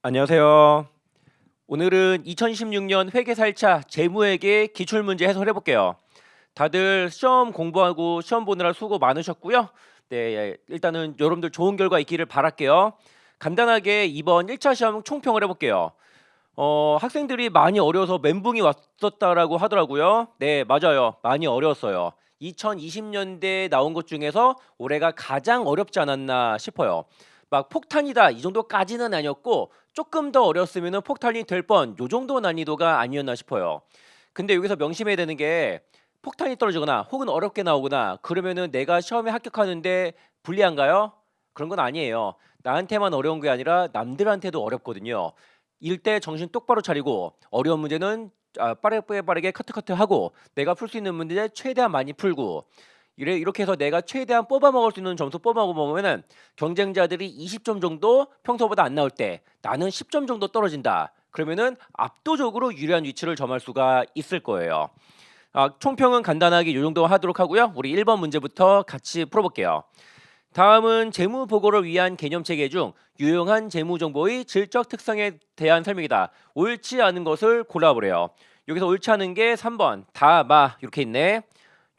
안녕하세요. 오늘은 2016년 회계사 1차 재무회계 기출문제 해설해 볼게요. 다들 시험 공부하고 시험 보느라 수고 많으셨고요. 네, 일단은 여러분들 좋은 결과 있기를 바랄게요. 간단하게 이번 1차 시험 총평을 해볼게요. 학생들이 많이 어려워서 멘붕이 왔었다라고 하더라고요. 네, 맞아요. 많이 어려웠어요. 2020년대에 나온 것 중에서 올해가 가장 어렵지 않았나 싶어요. 막 폭탄이다 이 정도까지는 아니었고 조금 더 어렸으면 폭탄이 될 뻔 요 정도 난이도가 아니었나 싶어요. 근데 여기서 명심해야 되는 게 폭탄이 떨어지거나 혹은 어렵게 나오거나 그러면은 내가 시험에 합격하는데 불리한가요? 그런 건 아니에요. 나한테만 어려운 게 아니라 남들한테도 어렵거든요. 일 때 정신 똑바로 차리고 어려운 문제는 빠르게 커트하고 내가 풀 수 있는 문제 최대한 많이 풀고 이렇게 해서 내가 최대한 뽑아 먹을 수 있는 점수 뽑아 먹으면은 경쟁자들이 20점 정도 평소보다 안 나올 때 나는 10점 정도 떨어진다. 그러면은 압도적으로 유리한 위치를 점할 수가 있을 거예요. 총평은 간단하게 이 정도 하도록 하고요. 우리 1번 문제부터 같이 풀어볼게요. 다음은 재무 보고를 위한 개념 체계 중 유용한 재무 정보의 질적 특성에 대한 설명이다. 옳지 않은 것을 골라보래요. 여기서 옳지 않은 게 3번 다, 마 이렇게 있네.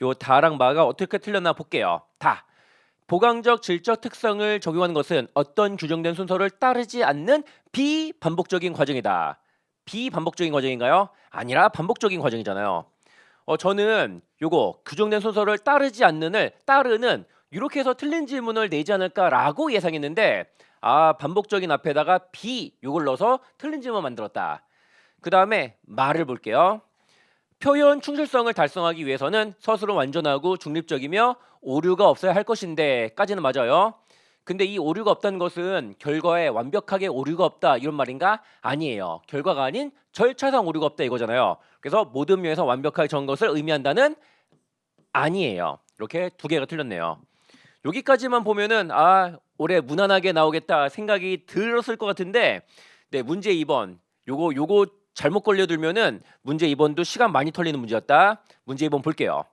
요 다랑 마가 어떻게 틀렸나 볼게요. 다. 보강적 질적 특성을 적용하는 것은 어떤 규정된 순서를 따르지 않는 비반복적인 과정이다. 비반복적인 과정인가요? 아니라 반복적인 과정이잖아요. 저는 요거 규정된 순서를 따르지 않는을 따르는 이렇게 해서 틀린 질문을 내지 않을까라고 예상했는데 반복적인 앞에다가 비 요걸 넣어서 틀린 질문 만들었다. 그 다음에 말을 볼게요. 표현 충실성을 달성하기 위해서는 서술은 완전하고 중립적이며 오류가 없어야 할 것인데까지는 맞아요. 근데 이 오류가 없다는 것은 결과에 완벽하게 오류가 없다 이런 말인가? 아니에요. 결과가 아닌 절차상 오류가 없다 이거잖아요. 그래서 모든 면에서 완벽하게 적은 것을 의미한다는 아니에요. 이렇게 두 개가 틀렸네요. 여기까지만 보면은 올해 무난하게 나오겠다 생각이 들었을 것 같은데 네, 문제 2번. 요거 잘못 걸려들면은 문제 2번도 시간 많이 털리는 문제였다. 문제 2번 볼게요.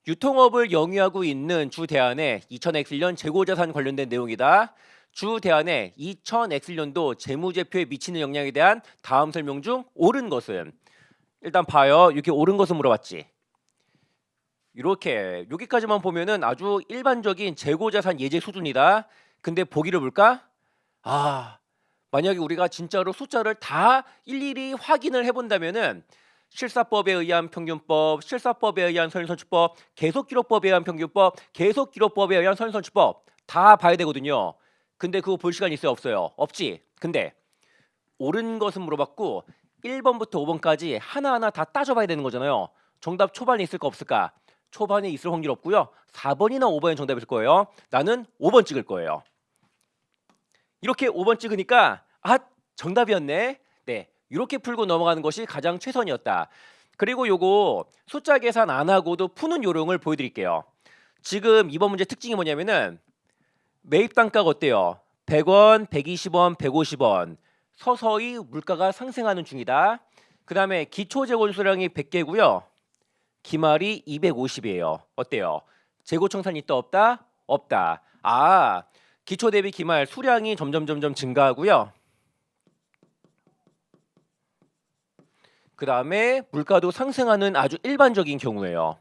유통업을 영위하고 있는 주 대안의 2000X년 재고자산 관련된 내용이다. 주 대안의 2000X년도 재무제표에 미치는 영향에 대한 다음 설명 중 옳은 것은 일단 봐요. 이렇게 옳은 것은 물어봤지. 이렇게 여기까지만 보면은 아주 일반적인 재고자산 예제 수준이다. 근데 보기를 볼까? 만약에 우리가 진짜로 숫자를 다 일일이 확인을 해본다면은 실사법에 의한 평균법, 실사법에 의한 선인선출법, 계속기록법에 의한 평균법, 계속기록법에 의한 선인선출법 다 봐야 되거든요. 근데 그거 볼 시간 있어요, 없어요? 없지. 근데 옳은 것은 물어봤고 1번부터 5번까지 하나하나 다 따져봐야 되는 거잖아요. 정답 초반에 있을까 없을까? 초반에 있을 확률 없고요. 4번이나 5번이 정답일 거예요. 나는 5번 찍을 거예요. 이렇게 5번 찍으니까 정답이었네. 네, 이렇게 풀고 넘어가는 것이 가장 최선이었다. 그리고 요거 숫자 계산 안 하고도 푸는 요령을 보여드릴게요. 지금 이번 문제 특징이 뭐냐면은 매입 단가가 어때요? 100원, 120원, 150원. 서서히 물가가 상승하는 중이다. 그 다음에 기초 재고 수량이 100개고요. 기말이 250이에요. 어때요? 재고 청산이 있다 없다? 없다. 기초 대비 기말 수량이 점점 증가하고요. 그 다음에 물가도 상승하는 아주 일반적인 경우예요.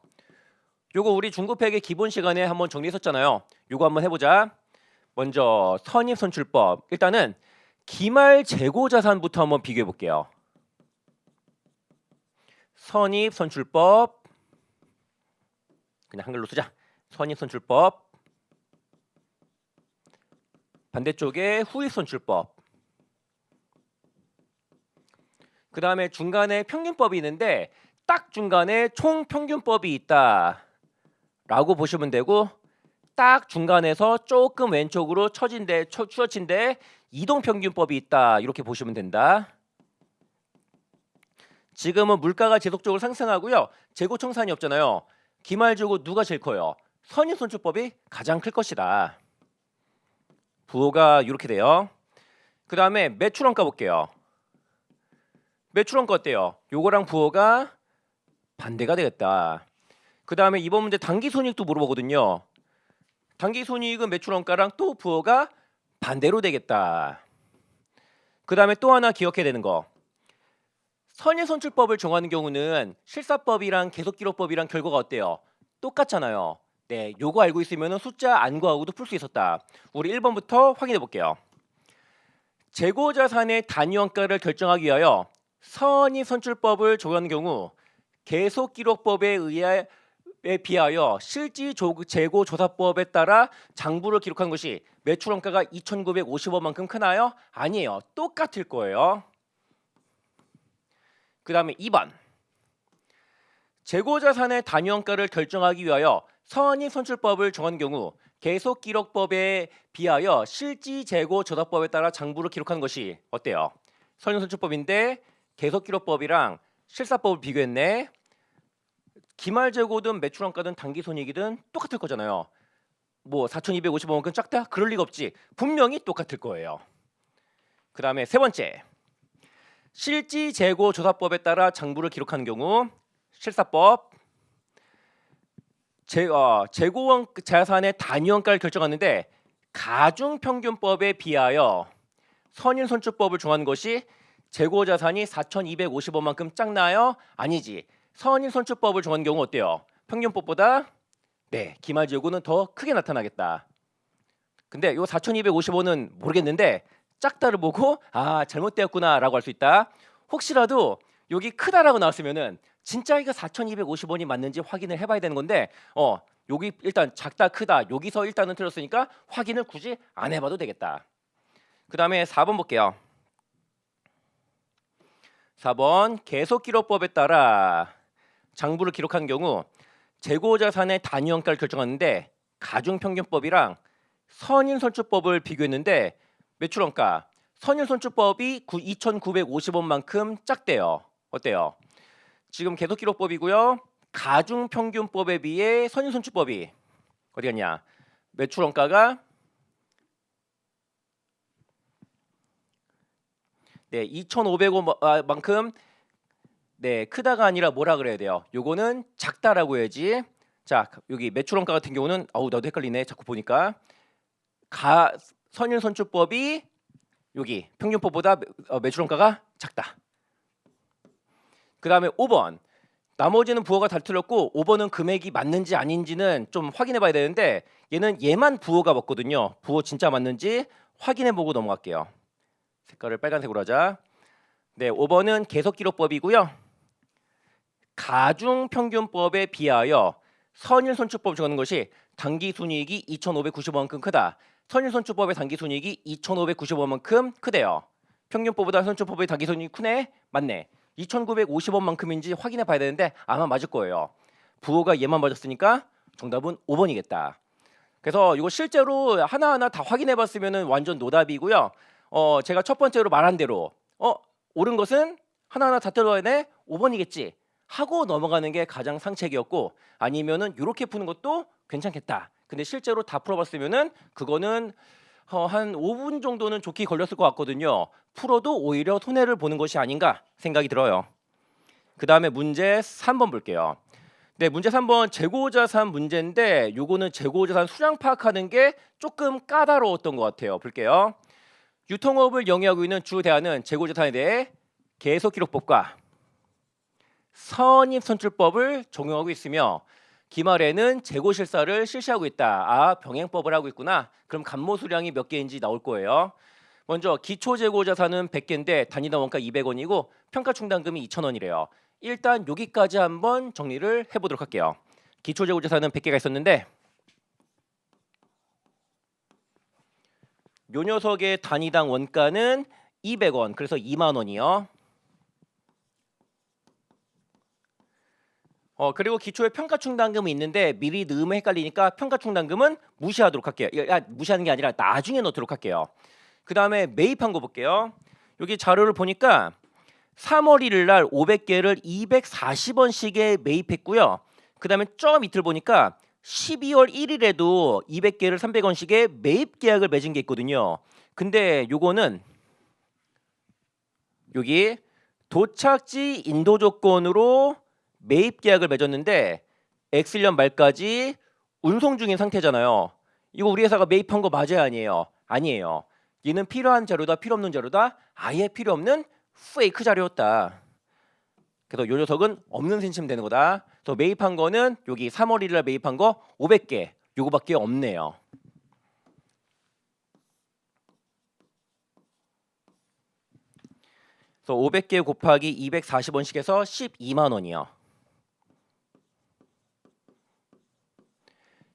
요거 우리 중급회계 기본 시간에 한번 정리했었잖아요. 요거 한번 해보자. 먼저 선입선출법. 일단은 기말 재고 자산부터 한번 비교해 볼게요. 선입선출법. 그냥 한글로 쓰자. 선입선출법. 반대쪽에 후입선출법. 그 다음에 중간에 평균법이 있는데 딱 중간에 총평균법이 있다 라고 보시면 되고 딱 중간에서 조금 왼쪽으로 추어친데 이동평균법이 있다 이렇게 보시면 된다. 지금은 물가가 지속적으로 상승하고요. 재고청산이 없잖아요. 기말주고 누가 제일 커요? 선입선출법이 가장 클 것이다. 부호가 이렇게 돼요. 그 다음에 매출원가 볼게요. 매출원가 어때요? 요거랑 부호가 반대가 되겠다. 그 다음에 이번 문제 당기손익도 물어보거든요. 당기손익은 매출원가랑 또 부호가 반대로 되겠다. 그 다음에 또 하나 기억해야 되는 거. 선의선출법을 정하는 경우는 실사법이랑 계속기록법이랑 결과가 어때요? 똑같잖아요. 네, 요거 알고 있으면 숫자 안 구하고도 풀 수 있었다. 우리 1번부터 확인해 볼게요. 재고자산의 단위원가를 결정하기 위하여 선의선출법을 적용하는 경우 계속기록법에 비하여 실질재고조사법에 따라 장부를 기록한 것이 매출원가가 2,950원만큼 크나요? 아니에요. 똑같을 거예요. 그 다음에 2번. 재고자산의 단위원가를 결정하기 위하여 선의선출법을 정한 경우 계속기록법에 비하여 실질재고조사법에 따라 장부를 기록하는 것이 어때요? 선의선출법인데 계속기록법이랑 실사법을 비교했네. 기말재고든 매출원가든 당기손익이든 똑같을 거잖아요. 뭐 4,250원만큼 작다? 그럴 리가 없지. 분명히 똑같을 거예요. 그 다음에 세 번째. 실질재고조사법에 따라 장부를 기록하는 경우 실사법. 재고원 자산의 단위원가를 결정하는데 가중평균법에 비하여 선의선출법을 정한 것이 재고자산이 4,250원만큼 작나요? 아니지. 선의선출법을 정한 경우 어때요? 평균법보다 기말재고는 더 크게 나타나겠다. 근데 요 4,250원은 모르겠는데 작다를 보고 잘못되었구나 라고 할 수 있다. 혹시라도 여기 크다라고 나왔으면은 진짜 이거 4,250원이 맞는지 확인을 해봐야 되는 건데 여기 일단 작다 크다 여기서 일단은 틀렸으니까 확인을 굳이 안 해봐도 되겠다. 그 다음에 4번 볼게요. 4번 계속기록법에 따라 장부를 기록한 경우 재고자산의 단위원가를 결정하는데 가중평균법이랑 선의선출법을 비교했는데 매출원가 선의선출법이 2,950원만큼 작대요. 어때요? 지금 계속기록법이고요. 가중평균법에 비해 선의선출법이 어디 갔냐? 매출원가가 2,500원만큼 크다가 아니라 뭐라 그래야 돼요? 요거는 작다라고 해야지. 자, 여기 매출원가 같은 경우는 나도 헷갈리네. 자꾸 보니까 선의선출법이 여기 평균법보다 매출원가가 작다. 그 다음에 5번. 나머지는 부호가 다 틀렸고 5번은 금액이 맞는지 아닌지는 좀 확인해 봐야 되는데 얘만 부호가 맞거든요. 부호 진짜 맞는지 확인해 보고 넘어갈게요. 색깔을 빨간색으로 하자. 5번은 계속기록법이고요. 가중평균법에 비하여 선의선출법 정하는 것이 당기순이익이 2,590원만큼 크다. 선의선출법의 당기순이익이 2,590원만큼 크대요. 평균법보다 선출법의 당기순이익이 크네? 맞네. 2,950원만큼인지 확인해 봐야 되는데 아마 맞을 거예요. 부호가 얘만 맞았으니까 정답은 5번이겠다. 그래서 이거 실제로 하나하나 다 확인해 봤으면 완전 노답이고요. 제가 첫 번째로 말한 대로 옳은 것은 하나하나 다 들어가네 5번이겠지 하고 넘어가는 게 가장 상책이었고 아니면은 이렇게 푸는 것도 괜찮겠다. 근데 실제로 다 풀어봤으면은 그거는 한 5분 정도는 좋게 걸렸을 것 같거든요. 풀어도 오히려 손해를 보는 것이 아닌가 생각이 들어요. 그 다음에 문제 3번 볼게요. 문제 3번 재고자산 문제인데 요거는 재고자산 수량 파악하는 게 조금 까다로웠던 것 같아요. 볼게요. 유통업을 영위하고 있는 주 대안은 재고자산에 대해 계속기록법과 선입선출법을 적용하고 있으며 기말에는 재고실사를 실시하고 있다. 병행법을 하고 있구나. 그럼 감모수량이 몇 개인지 나올 거예요. 먼저 기초재고자산은 100개인데 단위당 원가 200원이고 평가충당금이 2,000원이래요. 일단 여기까지 한번 정리를 해보도록 할게요. 기초재고자산은 100개가 있었는데 요 녀석의 단위당 원가는 200원, 그래서 2만 원이요. 그리고 기초에 평가충당금이 있는데 미리 넣으면 헷갈리니까 평가충당금은 무시하도록 할게요. 무시하는 게 아니라 나중에 넣도록 할게요. 그 다음에 매입한 거 볼게요. 여기 자료를 보니까 3월 1일 날 500개를 240원씩에 매입했고요. 그 다음에 저 밑을 보니까 12월 1일에도 200개를 300원씩에 매입 계약을 맺은 게 있거든요. 근데 요거는 여기 도착지 인도 조건으로 매입 계약을 맺었는데 X년 말까지 운송 중인 상태잖아요. 이거 우리 회사가 매입한 거 맞아요, 아니에요? 아니에요. 얘는 필요한 자료다, 필요 없는 자료다, 아예 필요 없는 페이크 자료였다. 그래서 요 녀석은 없는 셈 치면 되는 거다. 또 매입한 거는 여기 3월 1일 날 매입한 거 500개 요거밖에 없네요. 그래서 500개 곱하기 240원씩 해서 12만 원이요.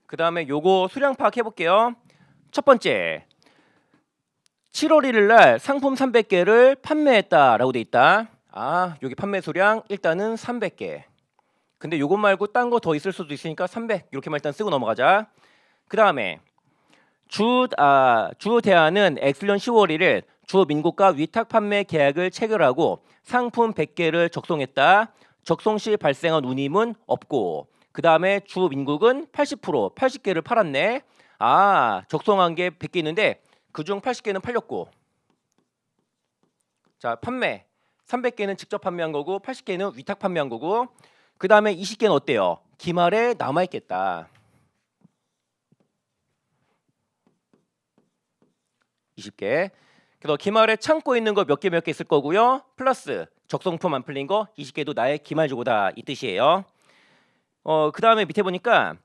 그 다음에 요거 수량 파악해 볼게요. 첫 번째 7월 1일 날 상품 300개를 판매했다라고 돼 있다. 여기 판매 수량 일단은 300개. 근데 요것 말고 딴 거 더 있을 수도 있으니까 300 이렇게만 일단 쓰고 넘어가자. 그 다음에 주 대한은 X년 10월 1일 주민국과 위탁 판매 계약을 체결하고 상품 100개를 적송했다. 적송 시 발생한 운임은 없고 그 다음에 주민국은 80개를 팔았네. 적송한 게 100개 있는데 그중 80개는 팔렸고 자 판매 300개는 직접 판매한 거고 80개는 위탁 판매한 거고 그 다음에 20개는 어때요? 기말에 남아있겠다. 20개. 그래서 기말에 창고에 있는 거 몇 개 있을 거고요. 플러스 적성품 안 풀린 거 20개도 나의 기말 재고다 이 뜻이에요. 그 다음에 밑에 보니까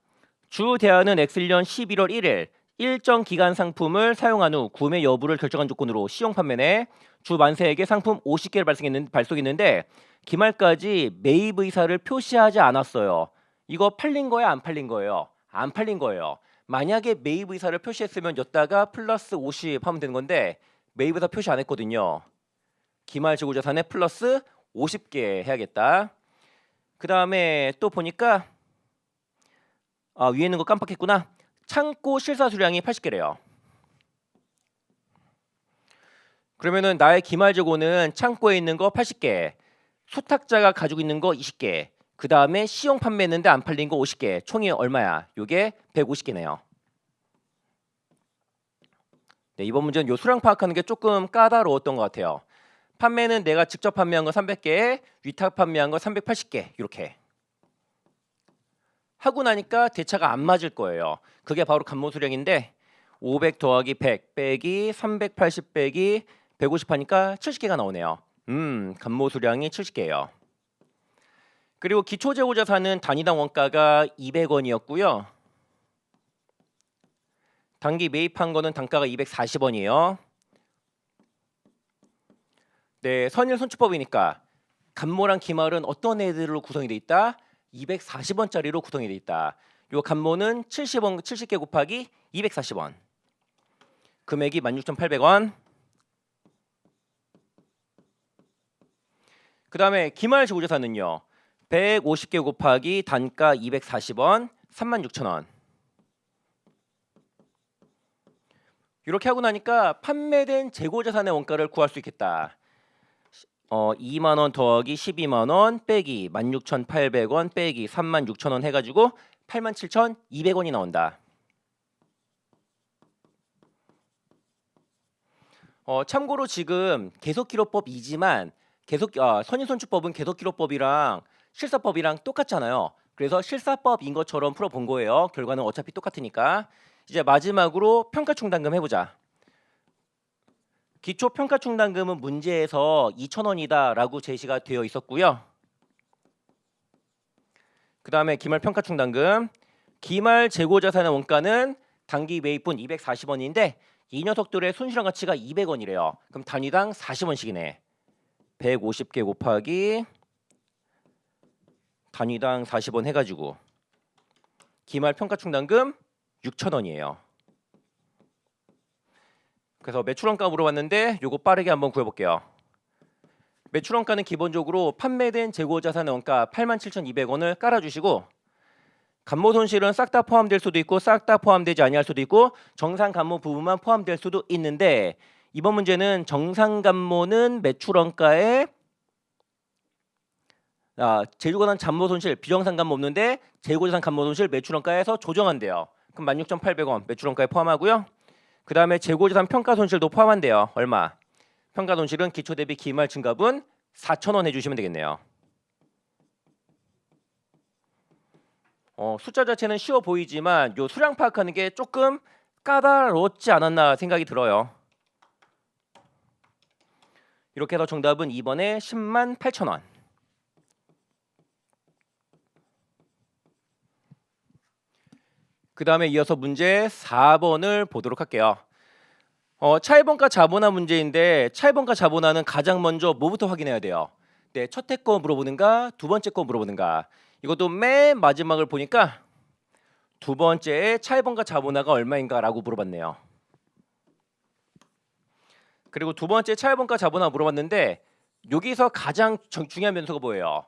주 대한은 X년 11월 1일 일정 기간 상품을 사용한 후 구매 여부를 결정한 조건으로 시용 판매네. 주 만세에게 상품 50개를 발송했는데 기말까지 매입 의사를 표시하지 않았어요. 이거 팔린 거야 안 팔린 거예요? 안 팔린 거예요. 만약에 매입 의사를 표시했으면 였다가 플러스 50 하면 되는 건데 매입 의사 표시 안 했거든요. 기말 재고 자산에 플러스 50개 해야겠다. 그 다음에 또 보니까 위에 있는 거 깜빡했구나. 창고 실사 수량이 80개래요. 그러면은 나의 기말 재고는 창고에 있는 거 80개, 수탁자가 가지고 있는 거 20개, 그 다음에 시용 판매했는데 안 팔린 거 50개, 총이 얼마야? 요게 150개네요. 네, 이번 문제는 요 수량 파악하는 게 조금 까다로웠던 것 같아요. 판매는 내가 직접 판매한 거 300개, 위탁 판매한 거 380개 이렇게 하고 나니까 대차가 안 맞을 거예요. 그게 바로 간모 수량인데 500 더하기 100 빼기 380 빼기 150 하니까 70개가 나오네요. 간모 수량이 70개예요. 그리고 기초 재고 자산은 단위당 원가가 200원이었고요. 단기 매입한 거는 단가가 240원이에요. 네, 선일 손주법이니까 간모랑 기말은 어떤 애들로 구성이 돼 있다? 240원짜리로 구성이 돼 있다. 요 간모는 70개 곱하기 240원. 금액이 16,800원. 그 다음에 기말 재고자산은요. 150개 곱하기 단가 240원, 36,000원. 이렇게 하고 나니까 판매된 재고자산의 원가를 구할 수 있겠다. 2만원 더하기 12만원 빼기 16,800원 빼기 36,000원 해가지고 87,200원이 나온다. 참고로 지금 계속기록법이지만 선인손주법은 계속기록법이랑 실사법이랑 똑같잖아요. 그래서 실사법인 것처럼 풀어본 거예요. 결과는 어차피 똑같으니까. 이제 마지막으로 평가충당금 해보자. 기초평가충당금은 문제에서 2,000원이다 라고 제시가 되어 있었고요. 그 다음에 기말평가충당금. 기말 재고자산의 원가는 단기 매입분 240원인데 이 녀석들의 손실한 가치가 200원이래요. 그럼 단위당 40원씩이네. 150개 곱하기 단위당 40원 해가지고 기말평가충당금 6,000원이에요. 그래서 매출원가 물어봤는데 요거 빠르게 한번 구해볼게요. 매출원가는 기본적으로 판매된 재고자산의 원가 87,200원을 깔아주시고 간모손실은 싹 다 포함될 수도 있고 싹 다 포함되지 아니할 수도 있고 정상간모 부분만 포함될 수도 있는데 이번 문제는 정상간모는 매출원가에 재고자산 잔모손실 비정상간모 없는데 재고자산 간모손실 매출원가에서 조정한대요. 그럼 16,800원 매출원가에 포함하고요. 그 다음에 재고자산 평가손실도 포함한대요. 얼마? 평가손실은 기초대비 기말 증가분 4,000원 해주시면 되겠네요. 숫자 자체는 쉬워 보이지만 요 수량 파악하는 게 조금 까다롭지 않았나 생각이 들어요. 이렇게 해서 정답은 2번에 10만 8천 원. 그 다음에 이어서 문제 4번을 보도록 할게요. 차입원가 자본화 문제인데 차입원가 자본화는 가장 먼저 뭐부터 확인해야 돼요? 네, 첫 해 거 물어보는가 두 번째 거 물어보는가. 이것도 맨 마지막을 보니까 두 번째에 차입원가 자본화가 얼마인가라고 물어봤네요. 그리고 두 번째 차입원가 자본화 물어봤는데 여기서 가장 중요한 변수가 뭐예요?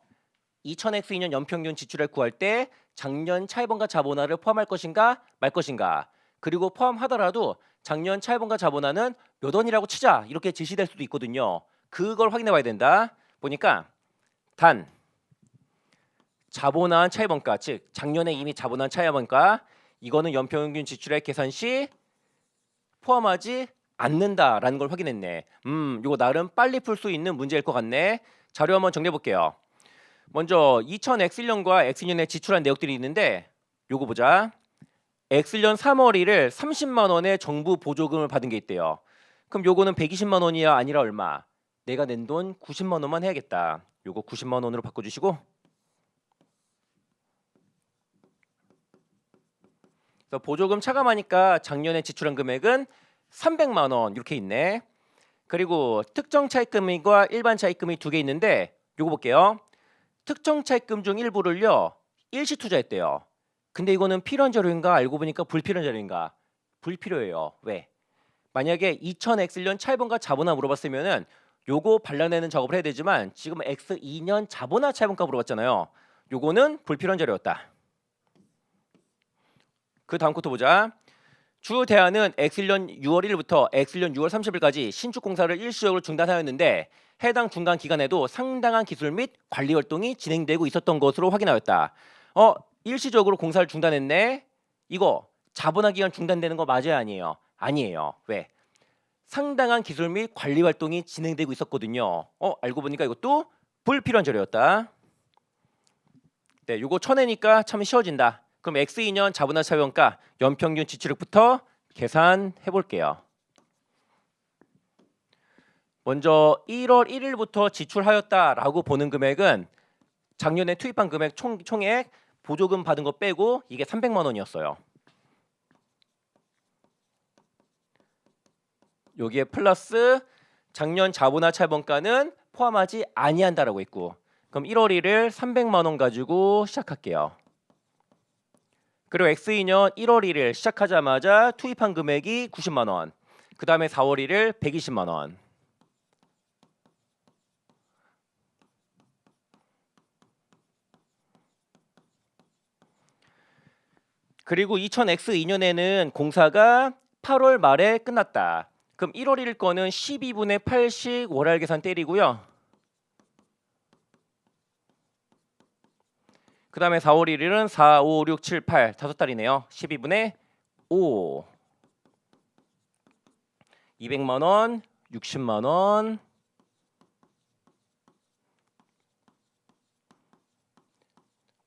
2000X2년 연평균 지출액 구할 때 작년 차입원가 자본화를 포함할 것인가 말 것인가. 그리고 포함하더라도 작년 차입원가 자본화는 몇 원이라고 치자 이렇게 제시될 수도 있거든요. 그걸 확인해 봐야 된다. 보니까 단 자본화한 차입원가, 즉 작년에 이미 자본화한 차입원가, 이거는 연평균 지출액 계산 시 포함하지 않는다라는 걸 확인했네. 이거 나름 빨리 풀 수 있는 문제일 것 같네. 자료 한번 정리해 볼게요. 먼저 2000X년과 X년에 지출한 내역들이 있는데 요거 보자. X년 3월 1일 30만 원의 정부 보조금을 받은 게 있대요. 그럼 요거는 120만 원이야 아니라 얼마? 내가 낸 돈 90만 원만 해야겠다. 요거 90만 원으로 바꿔주시고, 그래서 보조금 차감하니까 작년에 지출한 금액은 300만 원 이렇게 있네. 그리고 특정 차입금과 일반 차입금이 두 개 있는데 요거 볼게요. 특정 차입금 중 일부를요 일시 투자했대요. 근데 이거는 필요한 자료인가 알고 보니까 불필요한 자료인가? 불필요해요. 왜? 만약에 2000X년 차입원가 자본화 물어봤으면은 요거 발라내는 작업을 해야 되지만 지금 X2년 자본화 차입원가 물어봤잖아요. 요거는 불필요한 자료였다. 그 다음 코트 보자. 주 대안은 X년 6월 1일부터 X년 6월 30일까지 신축 공사를 일시적으로 중단하였는데 해당 중단 기간에도 상당한 기술 및 관리 활동이 진행되고 있었던 것으로 확인하였다. 일시적으로 공사를 중단했네. 이거 자본화 기간 중단되는 거 맞아요 아니에요? 아니에요. 왜? 상당한 기술 및 관리 활동이 진행되고 있었거든요. 알고 보니까 이것도 불필요한 자료였다. 네, 이거 쳐내니까 참 쉬워진다. 그럼 X2년 자본화 차입원가 연평균 지출액부터 계산해 볼게요. 먼저 1월 1일부터 지출하였다라고 보는 금액은 작년에 투입한 금액 총액 보조금 받은 거 빼고 이게 300만 원이었어요. 여기에 플러스 작년 자본화 차입원가는 포함하지 아니한다라고 했고, 그럼 1월 1일 300만 원 가지고 시작할게요. 그리고 X2년 1월 1일 시작하자마자 투입한 금액이 90만 원. 그 다음에 4월 1일 120만 원. 그리고 2000X2년에는 공사가 8월 말에 끝났다. 그럼 1월 1일 거는 12분의 8씩 월할 계산 때리고요. 그 다음에 4월 1일은 4, 5, 6, 7, 8 다섯 달이네요. 12분의 5 200만 원, 60만 원,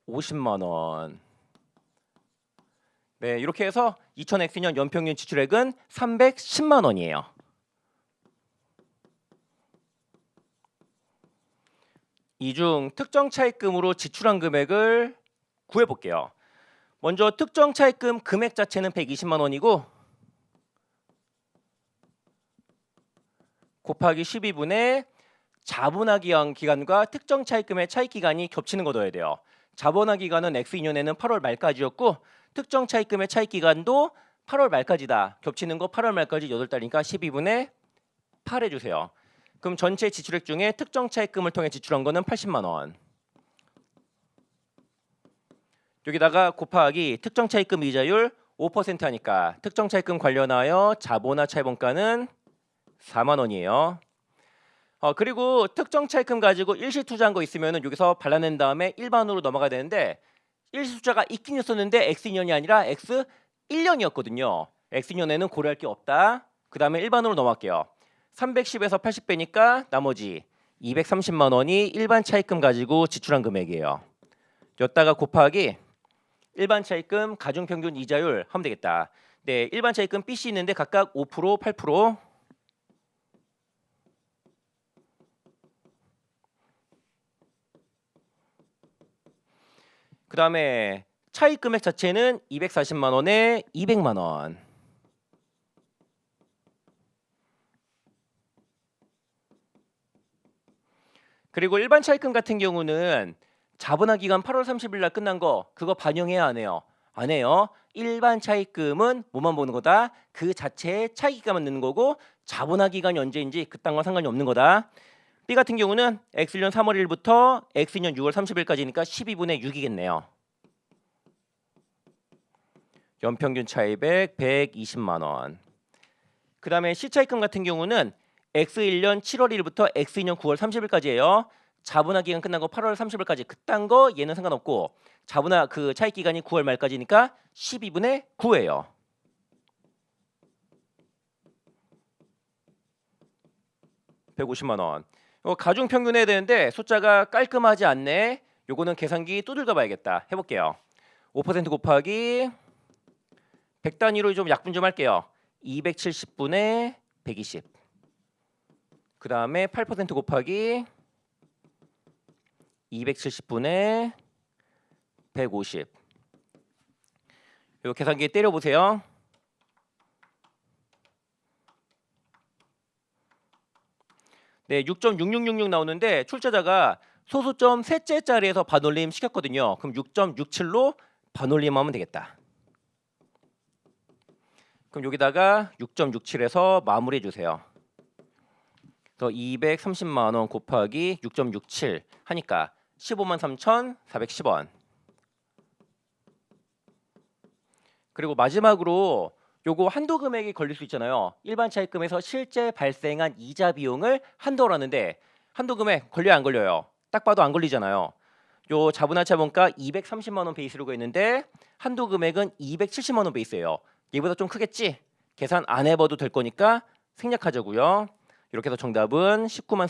50만 원. 네, 이렇게 해서 2000X년 연평균 지출액은 310만 원이에요. 이 중 특정 차입금으로 지출한 금액을 구해 볼게요. 먼저 특정 차입금 금액 자체는 120만 원이고 곱하기 12분의 자본화 기간과 특정 차입금의 차입 기간이 겹치는 거 넣어야 돼요. 자본화 기간은 X2년에는 8월 말까지였고 특정 차입금의 차입 기간도 8월 말까지다. 겹치는 거 8월 말까지 8달이니까 12분의 8 해주세요. 그럼 전체 지출액 중에 특정 차입금을 통해 지출한 거는 80만 원. 여기다가 곱하기 특정 차입금 이자율 5% 하니까 특정 차입금 관련하여 자본화 차입원가는 4만 원이에요. 그리고 특정 차입금 가지고 일시 투자한 거 있으면 여기서 발라낸 다음에 일반으로 넘어가야 되는데 일시 투자가 있긴 있었는데 X년이 아니라 X1년이었거든요. X년에는 고려할 게 없다. 그 다음에 일반으로 넘어갈게요. 310에서 80 빼니까 나머지 230만 원이 일반 차입금 가지고 지출한 금액이에요. 여기다가 곱하기 일반 차입금 가중평균 이자율 하면 되겠다. 네, 일반 차입금 BC 있는데 각각 5%, 8%. 그 다음에 차익 금액 자체는 240만 원에 200만 원. 그리고 일반 차입금 같은 경우는 자본화 기간 8월 30일 날 끝난 거 그거 반영해야 안 해요? 안 해요. 일반 차입금은 뭐만 보는 거다? 그 자체의 차익기간만 넣는 거고 자본화 기간이 언제인지 그딴 건 상관이 없는 거다. B 같은 경우는 X1년 3월 1일부터 X2년 6월 30일까지니까 12분의 6이겠네요. 연평균 차입액 120만 원. 그 다음에 C차입금 같은 경우는 X1년 7월 1일부터 X2년 9월 30일까지예요. 자본화 기간 끝난 거 8월 30일까지 그딴 거 얘는 상관없고 자본화 그 차익 기간이 9월 말까지니까 12분의 9예요. (150만 원). 가중 평균해야 되는데 숫자가 깔끔하지 않네. 요거는 계산기 두들겨 봐야겠다. 해볼게요. 5% 곱하기 100 단위로 좀 약분 좀 할게요. 270분의 120. 그 다음에 8% 곱하기 270분의 150. 요 계산기에 때려보세요. 네, 6.6666 나오는데 출제자가 소수점 셋째 자리에서 반올림 시켰거든요. 그럼 6.67로 반올림하면 되겠다. 그럼 여기다가 6.67에서 마무리해 주세요. 그래서 230만 원 곱하기 6.67 하니까 15만 3,410원. 그리고 마지막으로 요거 한도 금액이 걸릴 수 있잖아요. 일반 차입금에서 실제 발생한 이자 비용을 한도로 하는데 한도 금액 걸려요 안 걸려요? 딱 봐도 안 걸리잖아요. 요 자본하차 원가 230만 원 베이스로 있는데 한도 금액은 270만 원 베이스예요. 얘보다 좀 크겠지? 계산 안 해봐도 될 거니까 생략하자고요. 이렇게 해서 정답은 19만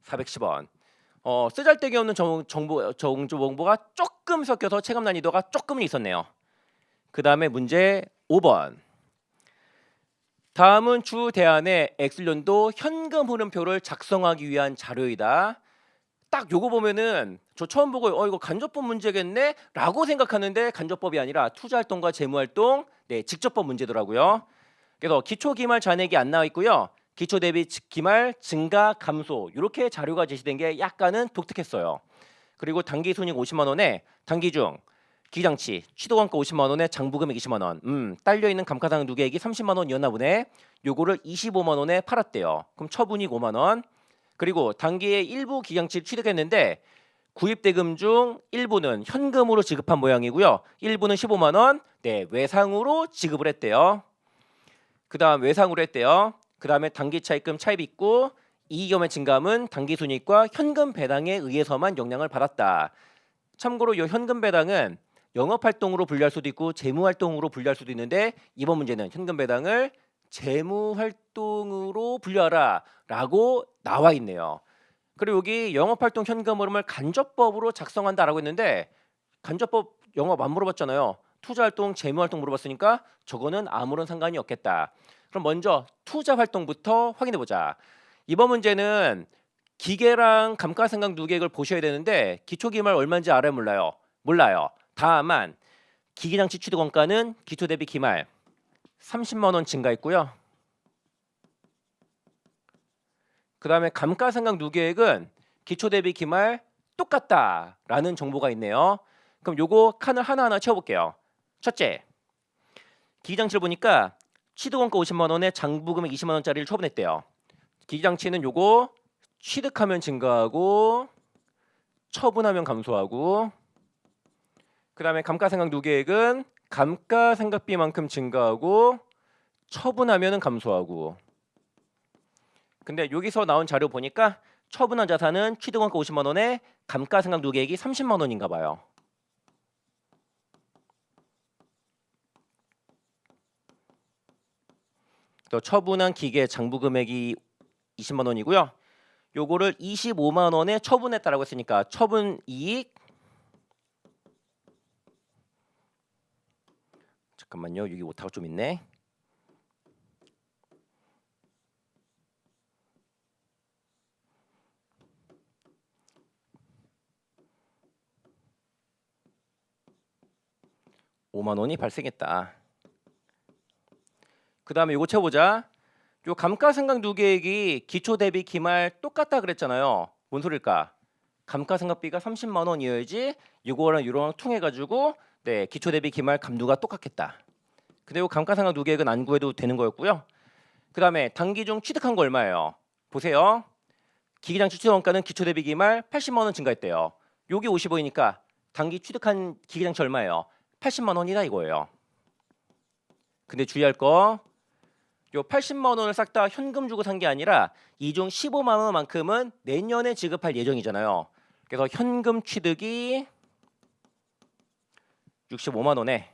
3,410원. 쓰잘데기 없는 정보가 조금 섞여서 체감 난이도가 조금은 있었네요. 그 다음에 문제 5번. 다음은 주 대안의 X년도 현금 흐름표를 작성하기 위한 자료이다. 딱 요거 보면은 저 처음 보고 이거 간접법 문제겠네? 라고 생각하는데 간접법이 아니라 투자활동과 재무활동 직접법 문제더라고요. 그래서 기초기말 잔액이 안 나와 있고요. 기초 대비 기말 증가 감소 이렇게 자료가 제시된 게 약간은 독특했어요. 그리고 단기 순이익 50만 원에 단기 중 기장치 취득원가 50만 원에 장부금액 20만 원. 딸려 있는 감가상 누계액이 30만 원이었나 보네. 요거를 25만 원에 팔았대요. 그럼 처분이익 5만 원. 그리고 단기에 일부 기장치를 취득했는데 구입 대금 중 일부는 현금으로 지급한 모양이고요. 일부는 15만 원 외상으로 지급을 했대요. 그다음 외상으로 했대요. 그다음에 단기 차입금 차입 있고 이익금의 증감은 단기 순이익과 현금 배당에 의해서만 영향을 받았다. 참고로 이 현금 배당은 영업활동으로 분류할 수도 있고 재무활동으로 분류할 수도 있는데 이번 문제는 현금 배당을 재무활동으로 분류하라 라고 나와 있네요. 그리고 여기 영업활동 현금 흐름을 간접법으로 작성한다라고 했는데 간접법 영업 안 물어봤잖아요. 투자활동, 재무활동 물어봤으니까 저거는 아무런 상관이 없겠다. 그럼 먼저 투자활동부터 확인해보자. 이번 문제는 기계랑 감가상각 누계액을 보셔야 되는데 기초기말 얼마인지 알아요 몰라요? 몰라요. 다만 기기장치 취득원가는 기초 대비 기말 30만 원 증가했고요. 그 다음에 감가상각 누계액은 기초 대비 기말 똑같다라는 정보가 있네요. 그럼 요거 칸을 하나하나 채워볼게요. 첫째, 기기장치를 보니까 취득원가 50만 원에 장부금액 20만 원짜리를 처분했대요. 기기장치는 요거 취득하면 증가하고 처분하면 감소하고 그 다음에 감가상각 누계액은 감가상각비만큼 증가하고 처분하면 감소하고 근데 여기서 나온 자료 보니까 처분한 자산은 취득원가 50만 원에 감가상각 누계액이 30만 원인가 봐요. 또 처분한 기계 장부금액이 20만 원이고요. 요거를 25만 원에 처분했다라고 했으니까 처분 이익 잠깐만요. 여기 오타가 좀 있네. 5만 원이 발생했다. 그 다음에 요거 채워보자. 요 감가상각누계액이 기초 대비 기말 똑같다 그랬잖아요. 뭔 소릴까? 감가상각비가 30만 원이어야지 요거랑 요거랑 통해가지고 네 기초 대비 기말 감누가 똑같겠다. 근데 요 감가상각누계액은 안 구해도 되는 거였고요. 그 다음에 단기 중 취득한 거 얼마예요? 보세요. 기기장치 취득원가는 기초 대비 기말 80만 원 증가했대요. 요게 50원이니까 단기 취득한 기기장치 얼마예요? 80만 원이다 이거예요. 근데 주의할 거 요 80만 원을 싹 다 현금 주고 산 게 아니라 이 중 15만 원만큼은 내년에 지급할 예정이잖아요. 그래서 현금 취득이 65만 원에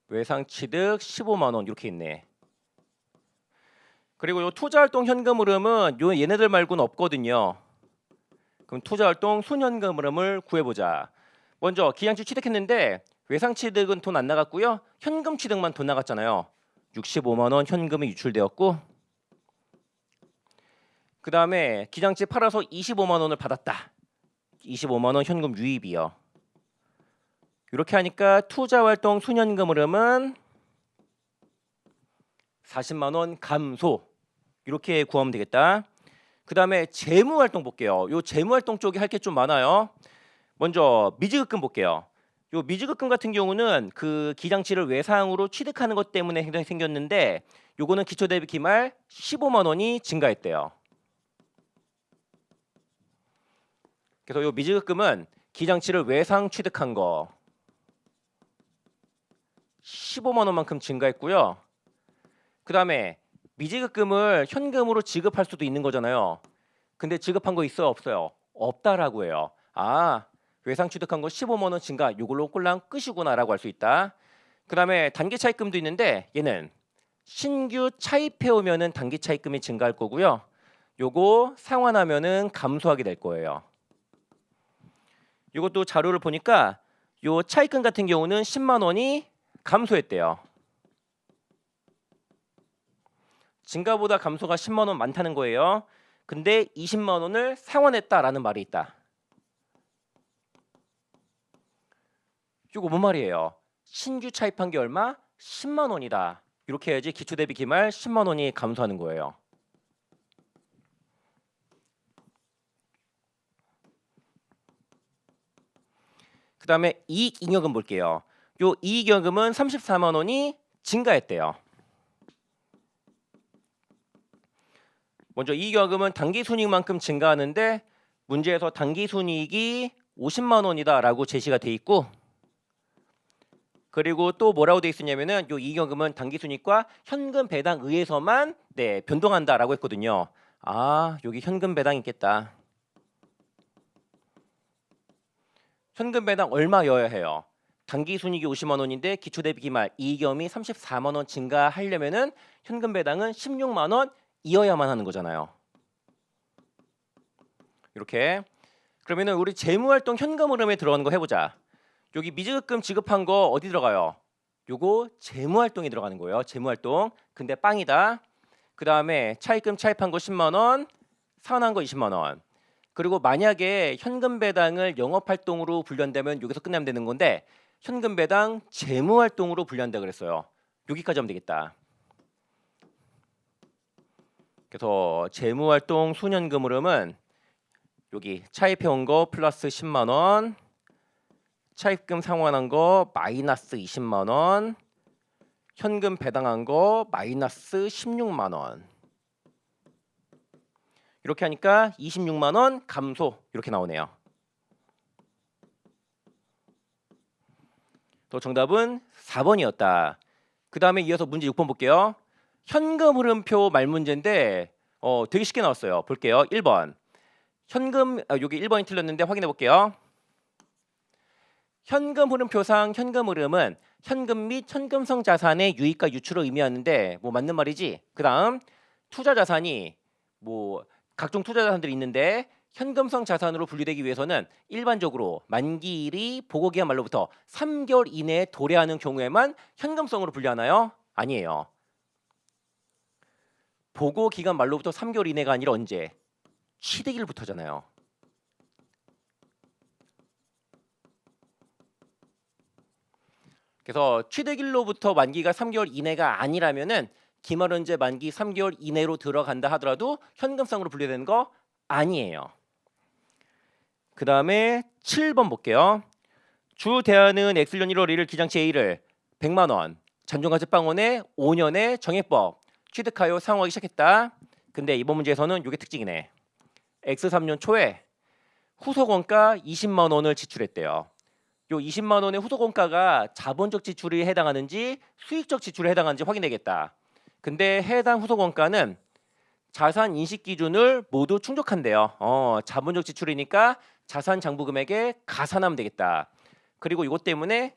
외상 취득 15만 원 이렇게 있네. 그리고 요 투자활동 현금 흐름은 요 얘네들 말고는 없거든요. 그럼 투자활동 순현금 흐름을 구해보자. 먼저 기장치 취득했는데 외상 취득은 돈 안 나갔고요. 현금 취득만 돈 나갔잖아요. 65만 원 현금이 유출되었고 그 다음에 기장치 팔아서 25만 원을 받았다. 25만 원 현금 유입이요. 이렇게 하니까 투자활동 순현금 흐름은 40만 원 감소. 이렇게 구하면 되겠다. 그 다음에 재무활동 볼게요. 요 재무활동 쪽에 할 게 좀 많아요. 먼저 미지급금 볼게요. 요 미지급금 같은 경우는 그 기장치를 외상으로 취득하는 것 때문에 생겼는데 요거는 기초 대비 기말 15만 원이 증가했대요. 그래서 요 미지급금은 기장치를 외상 취득한 거 15만 원만큼 증가했고요. 그 다음에 미지급금을 현금으로 지급할 수도 있는 거잖아요. 근데 지급한 거 있어요 없어요? 없다라고 해요. 아 외상 취득한 거 15만 원 증가 요걸로 꼴랑 끝이구나 라고 할 수 있다. 그 다음에 단기 차입금도 있는데 얘는 신규 차입해오면은 단기 차입금이 증가할 거고요. 요거 상환하면은 감소하게 될 거예요. 이것도 자료를 보니까 요 차입금 같은 경우는 10만 원이 감소했대요. 증가보다 감소가 10만 원 많다는 거예요. 근데 20만 원을 상환했다라는 말이 있다. 이거 뭔 말이에요? 신규 차입한 게 얼마? 10만 원이다. 이렇게 해야지 기초 대비 기말 10만 원이 감소하는 거예요. 그 다음에 이익잉여금 볼게요. 요 이익잉여금은 34만 원이 증가했대요. 먼저 이익잉여금은 당기순이익만큼 증가하는데 문제에서 당기순이익이 50만 원이다라고 제시가 돼 있고 그리고 또 뭐라고 돼 있었냐면은 요 이익잉여금은 당기순이익과 현금 배당 의해서만 네 변동한다라고 했거든요. 아 여기 현금 배당 있겠다. 현금 배당 얼마여야 해요? 당기순이익이 50만 원인데 기초 대비 기말 이익잉여금이 34만 원 증가하려면은 현금 배당은 16만 원이어야만 하는 거잖아요. 이렇게 그러면은 우리 재무활동 현금 흐름에 들어가는 거 해보자. 여기 미지급금 지급한 거 어디 들어가요? 요거 재무활동에 들어가는 거예요. 재무활동. 근데 빵이다. 그 다음에 차입금 차입한 거 10만 원, 상환한 거 20만 원. 그리고 만약에 현금 배당을 영업활동으로 분류한다면 여기서 끝나면 되는 건데 현금 배당 재무활동으로 분류한다 그랬어요. 여기까지 하면 되겠다. 그래서 재무활동 순현금 흐름은 여기 차입해온 거 플러스 10만 원, 차입금 상환한 거 마이너스 20만 원, 현금 배당한 거 마이너스 16만 원. 이렇게 하니까 26만 원 감소 이렇게 나오네요. 또 정답은 4번이었다. 그 다음에 이어서 문제 6번 볼게요. 현금 흐름표 말문제인데 되게 쉽게 나왔어요. 볼게요. 1번. 여기 1번이 틀렸는데 확인해 볼게요. 현금 흐름표상 현금 흐름은 현금 및 현금성 자산의 유입과 유출을 의미하는데 뭐 맞는 말이지. 그다음 투자 자산이 뭐 각종 투자 자산들이 있는데 현금성 자산으로 분류되기 위해서는 일반적으로 만기일이 보고기한 말로부터 3개월 이내에 도래하는 경우에만 현금성으로 분류하나요? 아니에요. 보고기간 말로부터 3개월 이내가 아니라 언제? 취득일부터잖아요. 그래서 취득일로부터 만기가 3개월 이내가 아니라면은 기말연재 만기 3개월 이내로 들어간다 하더라도 현금성으로 분류되는 거 아니에요. 그 다음에 7번 볼게요. 주 대안은 X년 1월 1일 기장치 A를 100만 원 잔존가치 빵원에 5년의 정액법 취득하여 사용하기 시작했다. 근데 이번 문제에서는 이게 특징이네. X3년 초에 후속원가 20만 원을 지출했대요. 요 20만 원의 후속원가가 자본적 지출에 해당하는지 수익적 지출에 해당하는지 확인해야겠다. 근데 해당 후속원가는 자산 인식 기준을 모두 충족한대요. 자본적 지출이니까 자산 장부 금액에 가산하면 되겠다. 그리고 이것 때문에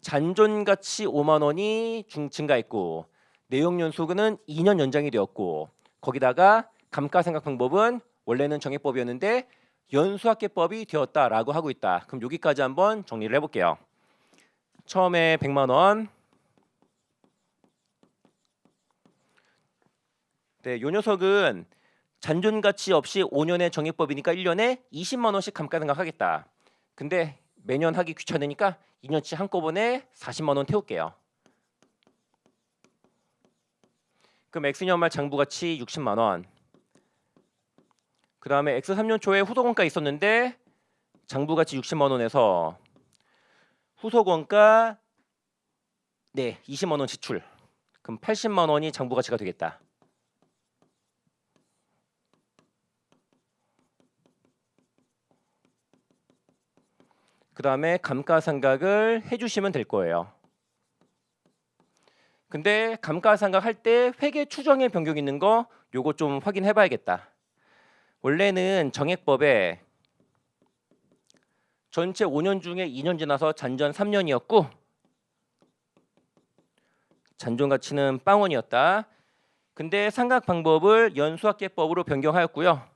잔존가치 5만 원이 증가했고 내용연수는 2년 연장이 되었고 거기다가 감가상각 방법은 원래는 정액법이었는데 연수학계법이 되었다라고 하고 있다. 그럼 여기까지 한번 정리를 해볼게요. 처음에 100만 원. 네, 요 녀석은 잔존가치 없이 5년의 정액법이니까 1년에 20만 원씩 감가상각 하겠다. 근데 매년 하기 귀찮으니까 2년치 한꺼번에 40만 원 태울게요. 그럼 X년 말 장부가치 60만 원. 그 다음에 X3년 초에 후속원가 있었는데 장부가치 60만 원에서 후속원가 20만 원 지출. 그럼 80만 원이 장부가치가 되겠다. 그 다음에 감가상각을 해주시면 될 거예요. 근데 감가상각 할 때 회계 추정의 변경이 있는 거 요거 좀 확인해 봐야겠다. 원래는 정액법에 전체 5년 중에 2년 지나서 잔존 3년이었고 잔존 가치는 빵원이었다. 근데 상각 방법을 연수학계법으로 변경하였고요.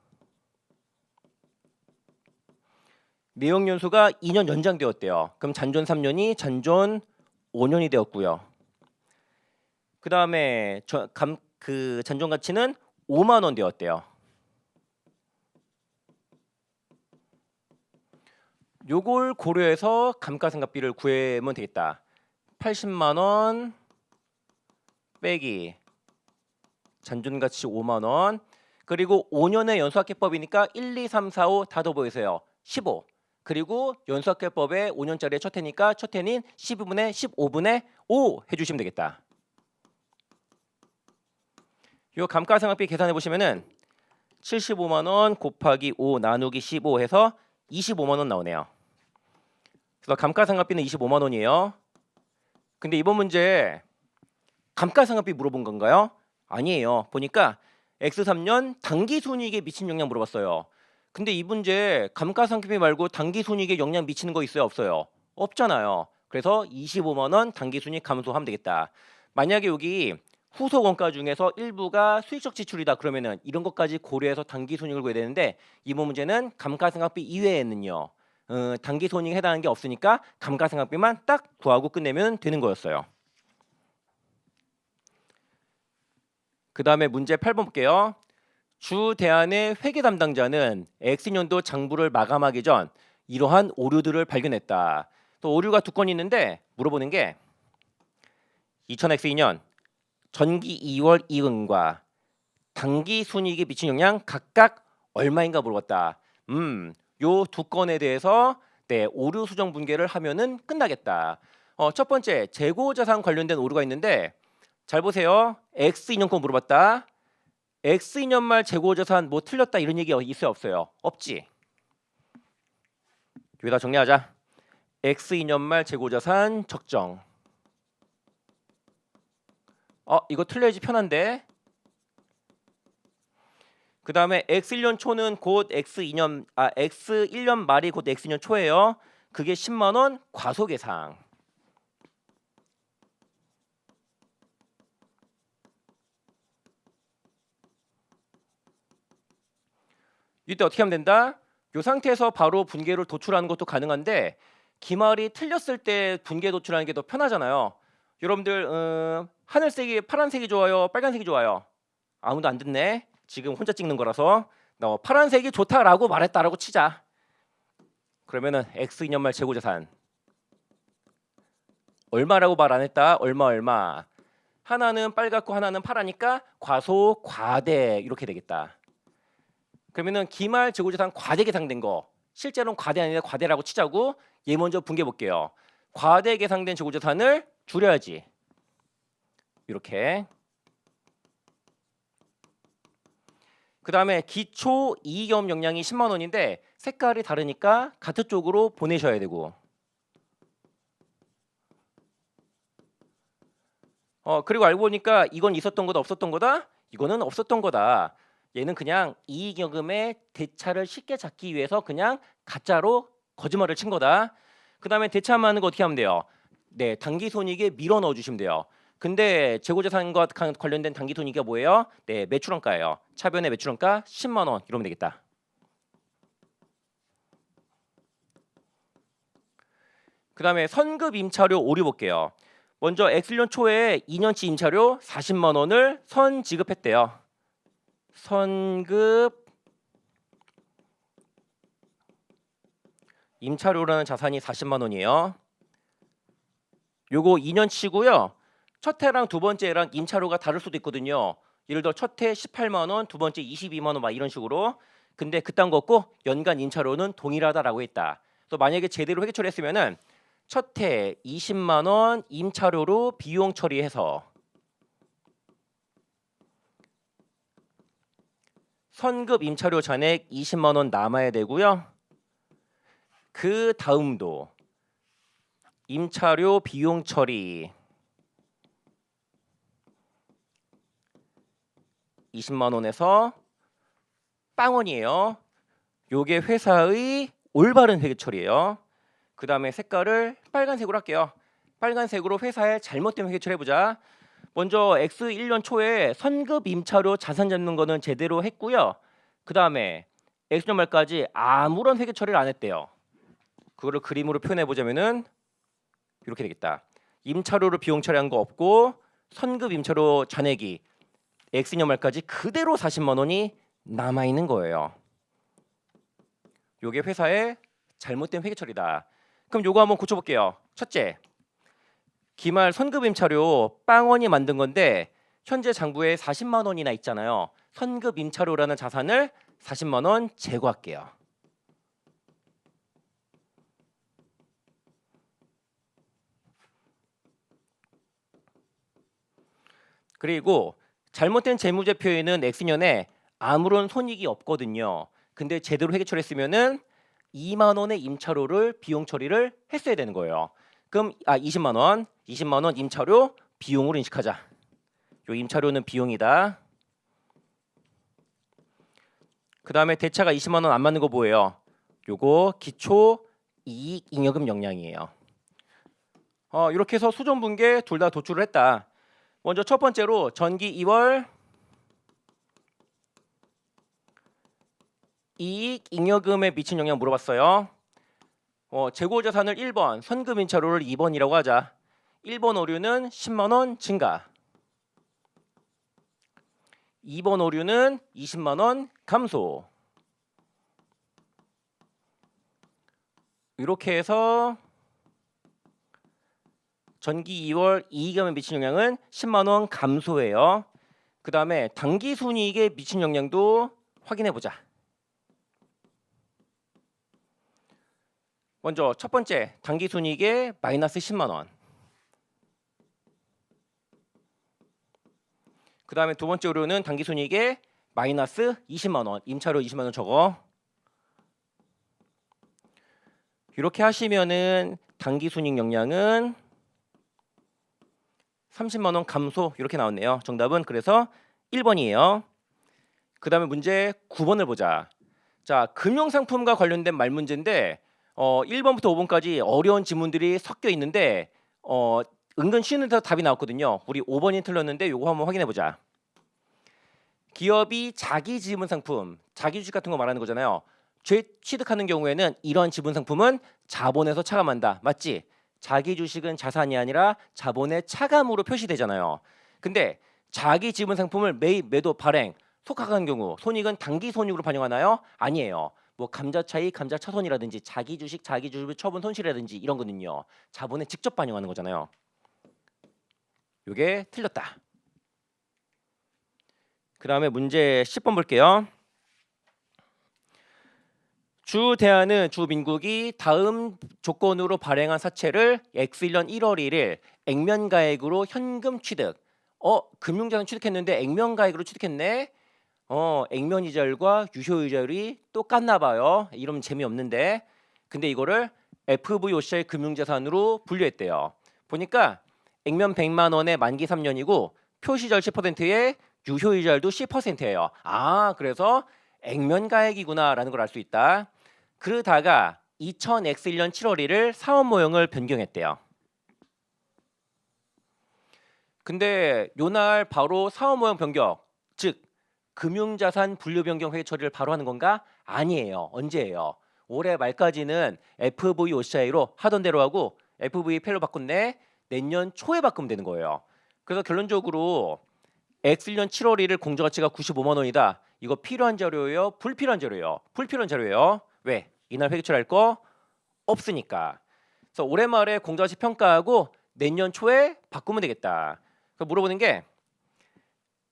내용 연수가 2년 연장되었대요. 그럼 잔존 3년이 잔존 5년이 되었고요. 그 다음에 잔존 가치는 5만 원 되었대요. 요걸 고려해서 감가상각비를 구해면 되겠다. 80만 원 빼기 잔존가치 5만 원 그리고 5년의 연수학계법이니까 1, 2, 3, 4, 5 다 더보이세요. 15 그리고 연수학계법에 5년짜리 첫 해니까 첫 해인 12분의 15분의 5 해주시면 되겠다. 요 감가상각비 계산해 보시면은 75만 원 곱하기 5 나누기 15 해서 25만 원 나오네요. 그래서 감가상각비는 25만 원이에요. 근데 이번 문제 감가상각비 물어본 건가요? 아니에요. 보니까 X3년 당기순이익에 미친 영향 물어봤어요. 근데 이 문제 감가상각비 말고 당기순이익에 영향 미치는 거 있어요? 없어요? 없잖아요. 그래서 25만 원 당기순이익 감소하면 되겠다. 만약에 여기 후속 원가 중에서 일부가 수익적 지출이다 그러면은 이런 것까지 고려해서 당기순이익을 구해야 되는데 이번 문제는 감가상각비 이외에는요. 당기순이익에 해당하는 게 없으니까 감가상각비만 딱 구하고 끝내면 되는 거였어요. 그 다음에 문제 8번 볼게요. 주 대안의 회계 담당자는 X년도 장부를 마감하기 전 이러한 오류들을 발견했다. 또 오류가 두 건 있는데 물어보는 게 2000X2년 전기 2월 이익과 당기 순이익에 미친 영향 각각 얼마인가 물어봤다. 요 두 건에 대해서 오류 수정 분계를 하면은 끝나겠다. 첫 번째 재고자산 관련된 오류가 있는데 잘 보세요. X2년 거 물어봤다. X2년 말 재고자산 뭐 틀렸다 이런 얘기 있어요 없어요? 없지. 여기다 정리하자. X2년 말 재고자산 적정. 이거 틀려야지 편한데. 그 다음에 X1년 초는 곧 X1년 말이 곧 X2년 초예요. 그게 10만 원 과소계상. 이때 어떻게 하면 된다? 이 상태에서 바로 분계를 도출하는 것도 가능한데 기말이 틀렸을 때 분계 도출하는 게 더 편하잖아요. 여러분들 하늘색이 파란색이 좋아요? 빨간색이 좋아요? 아무도 안 듣네. 지금 혼자 찍는 거라서 파란색이 좋다라고 말했다라고 치자. 그러면은 X2년 말 재고자산 얼마라고 말 안 했다. 얼마. 하나는 빨갛고 하나는 파라니까 과소, 과대 이렇게 되겠다. 그러면은 기말 재고자산 과대 계상된 거 실제로는 과대 아니라 과대라고 치자고 얘 먼저 분개해 볼게요. 과대 계상된 재고자산을 줄여야지. 이렇게. 그 다음에 기초 이익염 역량이 10만 원인데 색깔이 다르니까 같은 쪽으로 보내셔야 되고. 그리고 알고 보니까 이건 있었던 거다 없었던 거다? 이거는 없었던 거다. 얘는 그냥 이익여금의 대차를 쉽게 잡기 위해서 그냥 가짜로 거짓말을 친 거다. 그 다음에 대차하는 거 어떻게 하면 돼요? 네, 당기손익에 밀어 넣어 주시면 돼요. 근데 재고자산과 관련된 당기손익이 뭐예요? 네, 매출원가예요. 차변의 매출원가 10만 원 이러면 되겠다. 그 다음에 선급 임차료 오류 볼게요. 먼저 X년 초에 2년치 임차료 40만 원을 선 지급했대요. 선급 임차료라는 자산이 40만 원이에요. 요거 2년치고요. 첫 해랑 두 번째 해랑 임차료가 다를 수도 있거든요. 예를 들어 첫 해 18만 원, 두 번째 22만 원 막 이런 식으로. 근데 그딴 거 없고 연간 임차료는 동일하다라고 했다. 또 만약에 제대로 회계 처리했으면은 첫 해 20만 원 임차료로 비용 처리해서 선급 임차료 잔액 20만 원 남아야 되고요. 그 다음도 임차료 비용 처리 20만 원에서 빵원이에요. 요게 회사의 올바른 회계 처리예요. 그 다음에 색깔을 빨간색으로 할게요. 빨간색으로 회사의 잘못된 회계 처리 해보자. 먼저 X 1년 초에 선급 임차료 자산 잡는 거는 제대로 했고요. 그 다음에 X년 말까지 아무런 회계 처리를 안 했대요. 그거를 그림으로 표현해 보자면은 이렇게 되겠다. 임차료로 비용 처리한 거 없고 선급 임차료 잔액이 X년 말까지 그대로 40만 원이 남아 있는 거예요. 요게 회사의 잘못된 회계 처리다. 그럼 요거 한번 고쳐볼게요. 첫째, 기말 선급 임차료 빵원이 만든 건데 현재 장부에 40만 원이나 있잖아요. 선급 임차료라는 자산을 40만 원 제거할게요. 그리고 잘못된 재무제표에는 X년에 아무런 손익이 없거든요. 근데 제대로 회계 처리했으면은 2만 원의 임차료를 비용 처리를 했어야 되는 거예요. 그럼 20만 원 임차료 비용으로 인식하자. 요 임차료는 비용이다. 그 다음에 대차가 20만 원 안 맞는 거 뭐예요? 요거 기초 이익 잉여금 역량이에요. 이렇게 해서 수존분계 둘 다 도출을 했다. 먼저 첫 번째로 전기 2월 이익 잉여금에 미친 영향 물어봤어요. 재고자산을 1번, 선급 임차료를 2번이라고 하자. 1번 오류는 10만 원 증가. 2번 오류는 20만 원 감소. 이렇게 해서 전기 2월 이익금에 미친 영향은 10만 원 감소예요. 그 다음에 당기순이익에 미친 영향도 확인해 보자. 먼저 첫 번째 당기순이익에 마이너스 10만 원. 그 다음에 두 번째 오류는 당기순이익에 마이너스 20만 원. 임차료 20만 원 적어. 이렇게 하시면은 당기순이익 영향은 30만 원 감소 이렇게 나왔네요. 정답은 그래서 1번이에요. 그 다음에 문제 9번을 보자. 자, 금융상품과 관련된 말문제인데 1번부터 5번까지 어려운 지문들이 섞여 있는데 은근 쉬운 데서 답이 나왔거든요. 우리 5번이 틀렸는데 요거 한번 확인해 보자. 기업이 자기 지분 상품, 자기 주식 같은 거 말하는 거잖아요. 취득하는 경우에는 이런 지분 상품은 자본에서 차감한다. 맞지? 자기 주식은 자산이 아니라 자본의 차감으로 표시되잖아요. 근데 자기 지분 상품을 매입, 매도, 발행, 속하는 경우 손익은 당기 손익으로 반영하나요? 아니에요. 뭐 감자 차익, 감자 차손이라든지 자기 주식, 자기 주식 처분 손실이라든지 이런 거는요. 자본에 직접 반영하는 거잖아요. 요게 틀렸다. 그 다음에 문제 10번 볼게요. 주 대한은 주민국이 다음 조건으로 발행한 사채를 X1년 1월 1일 액면가액으로 현금 취득. 금융자산 취득했는데 액면가액으로 취득했네. 액면이자율과 유효이자율이 똑같나 봐요. 이러면 재미없는데. 근데 이거를 FVOCI 금융자산으로 분류했대요. 보니까 액면 100만 원에 만기 3년이고 표시절 10%에 유효이자율도 10%예요. 그래서 액면가액이구나라는 걸 알 수 있다. 그러다가 2000X1년 7월 1일 사업 모형을 변경했대요. 근데 요날 바로 사업 모형 변경, 즉 금융자산 분류 변경 회계 처리를 바로 하는 건가? 아니에요. 언제예요? 올해 말까지는 FVOCI로 하던 대로 하고 FVPL로 바꿨네. 내년 초에 바꾸면 되는 거예요. 그래서 결론적으로 X1년 7월 1일 공정가치가 95만 원이다. 이거 필요한 자료예요? 불필요한 자료예요? 불필요한 자료예요. 왜? 이날 회계 처리할 거 없으니까. 그래서 올해 말에 공정가치 평가하고 내년 초에 바꾸면 되겠다. 그래서 물어보는 게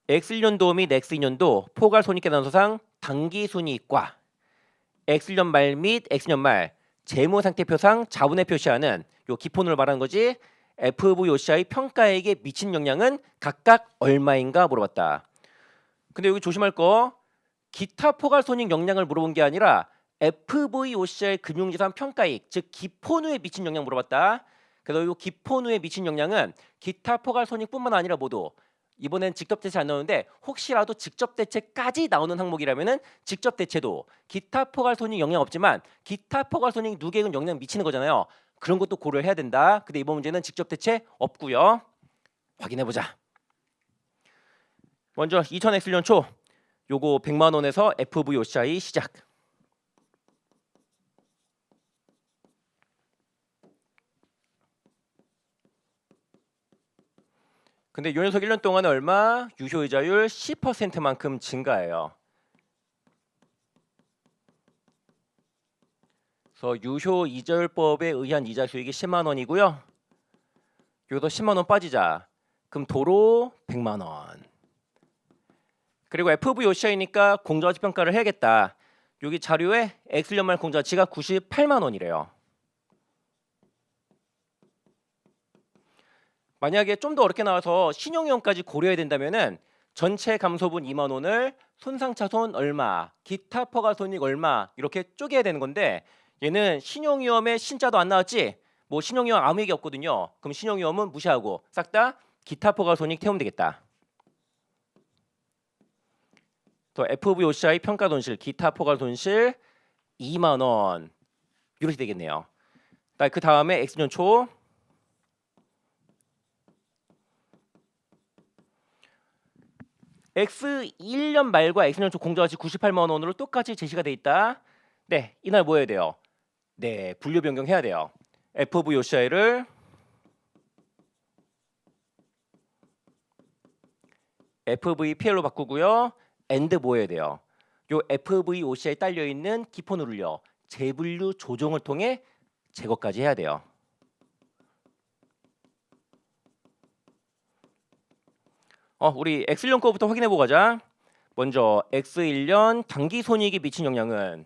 X1년도 및 X2년도 포괄손익계산서상 당기순이익과 X1년 말 및 X년 말 재무상태표상 자본에 표시하는 요 기본을 말하는 거지. FVOCI 평가액에 미친 영향은 각각 얼마인가 물어봤다. 근데 여기 조심할 거 기타 포괄손익 영향을 물어본 게 아니라 FVOCI 금융자산 평가액 즉 기본후에 미친 영향 물어봤다. 그래서 이 기본후에 미친 영향은 기타 포괄손익뿐만 아니라 모두 이번엔 직접 대체 안 나오는데 혹시라도 직접 대체까지 나오는 항목이라면은 직접 대체도 기타 포괄손익 영향 없지만 기타 포괄손익 누계액은 영향 미치는 거잖아요. 그런 것도 고려해야 된다. 근데 이번 문제는 직접 대체 없고요. 확인해 보자. 먼저 2000X년 초 요거 100만 원에서 FVOCI 시작. 근데 요 녀석 1년 동안에 얼마? 유효이자율 10%만큼 증가해요. 그래서 유효이자율법에 의한 이자 수익이 10만 원이고요. 여기서 10만 원 빠지자. 그럼 도로 100만 원. 그리고 FVOCI니까 공정가치 평가를 해야겠다. 여기 자료에 X년 말 공정가치가 98만 원이래요. 만약에 좀 더 어렵게 나와서 신용위험까지 고려해야 된다면은 전체 감소분 2만 원을 손상차손 얼마, 기타 포괄손익 얼마 이렇게 쪼개야 되는 건데 얘는 신용위험에 신자도 안 나왔지? 뭐 신용위험 아무 얘기 없거든요. 그럼 신용위험은 무시하고 싹 다 기타 포괄손익 태우면 되겠다. 또 FVOCI 평가손실, 기타 포괄손실 2만 원 이렇게 되겠네요. 그 다음에 X년 초 X1년 말과 X년 초 공정가치 98만 원으로 똑같이 제시가 돼 있다. 네, 이날 뭐 해야 돼요? 네, 분류 변경해야 돼요. FVOCI를 FVPL로 바꾸고요. AND 뭐 해야 돼요? 요 FVOCI에 딸려 있는 기본으로요. 재분류 조정을 통해 제거까지 해야 돼요. 우리 X1년 거부터 확인해 보고 가자. 먼저 X1년 당기 손익이 미친 영향은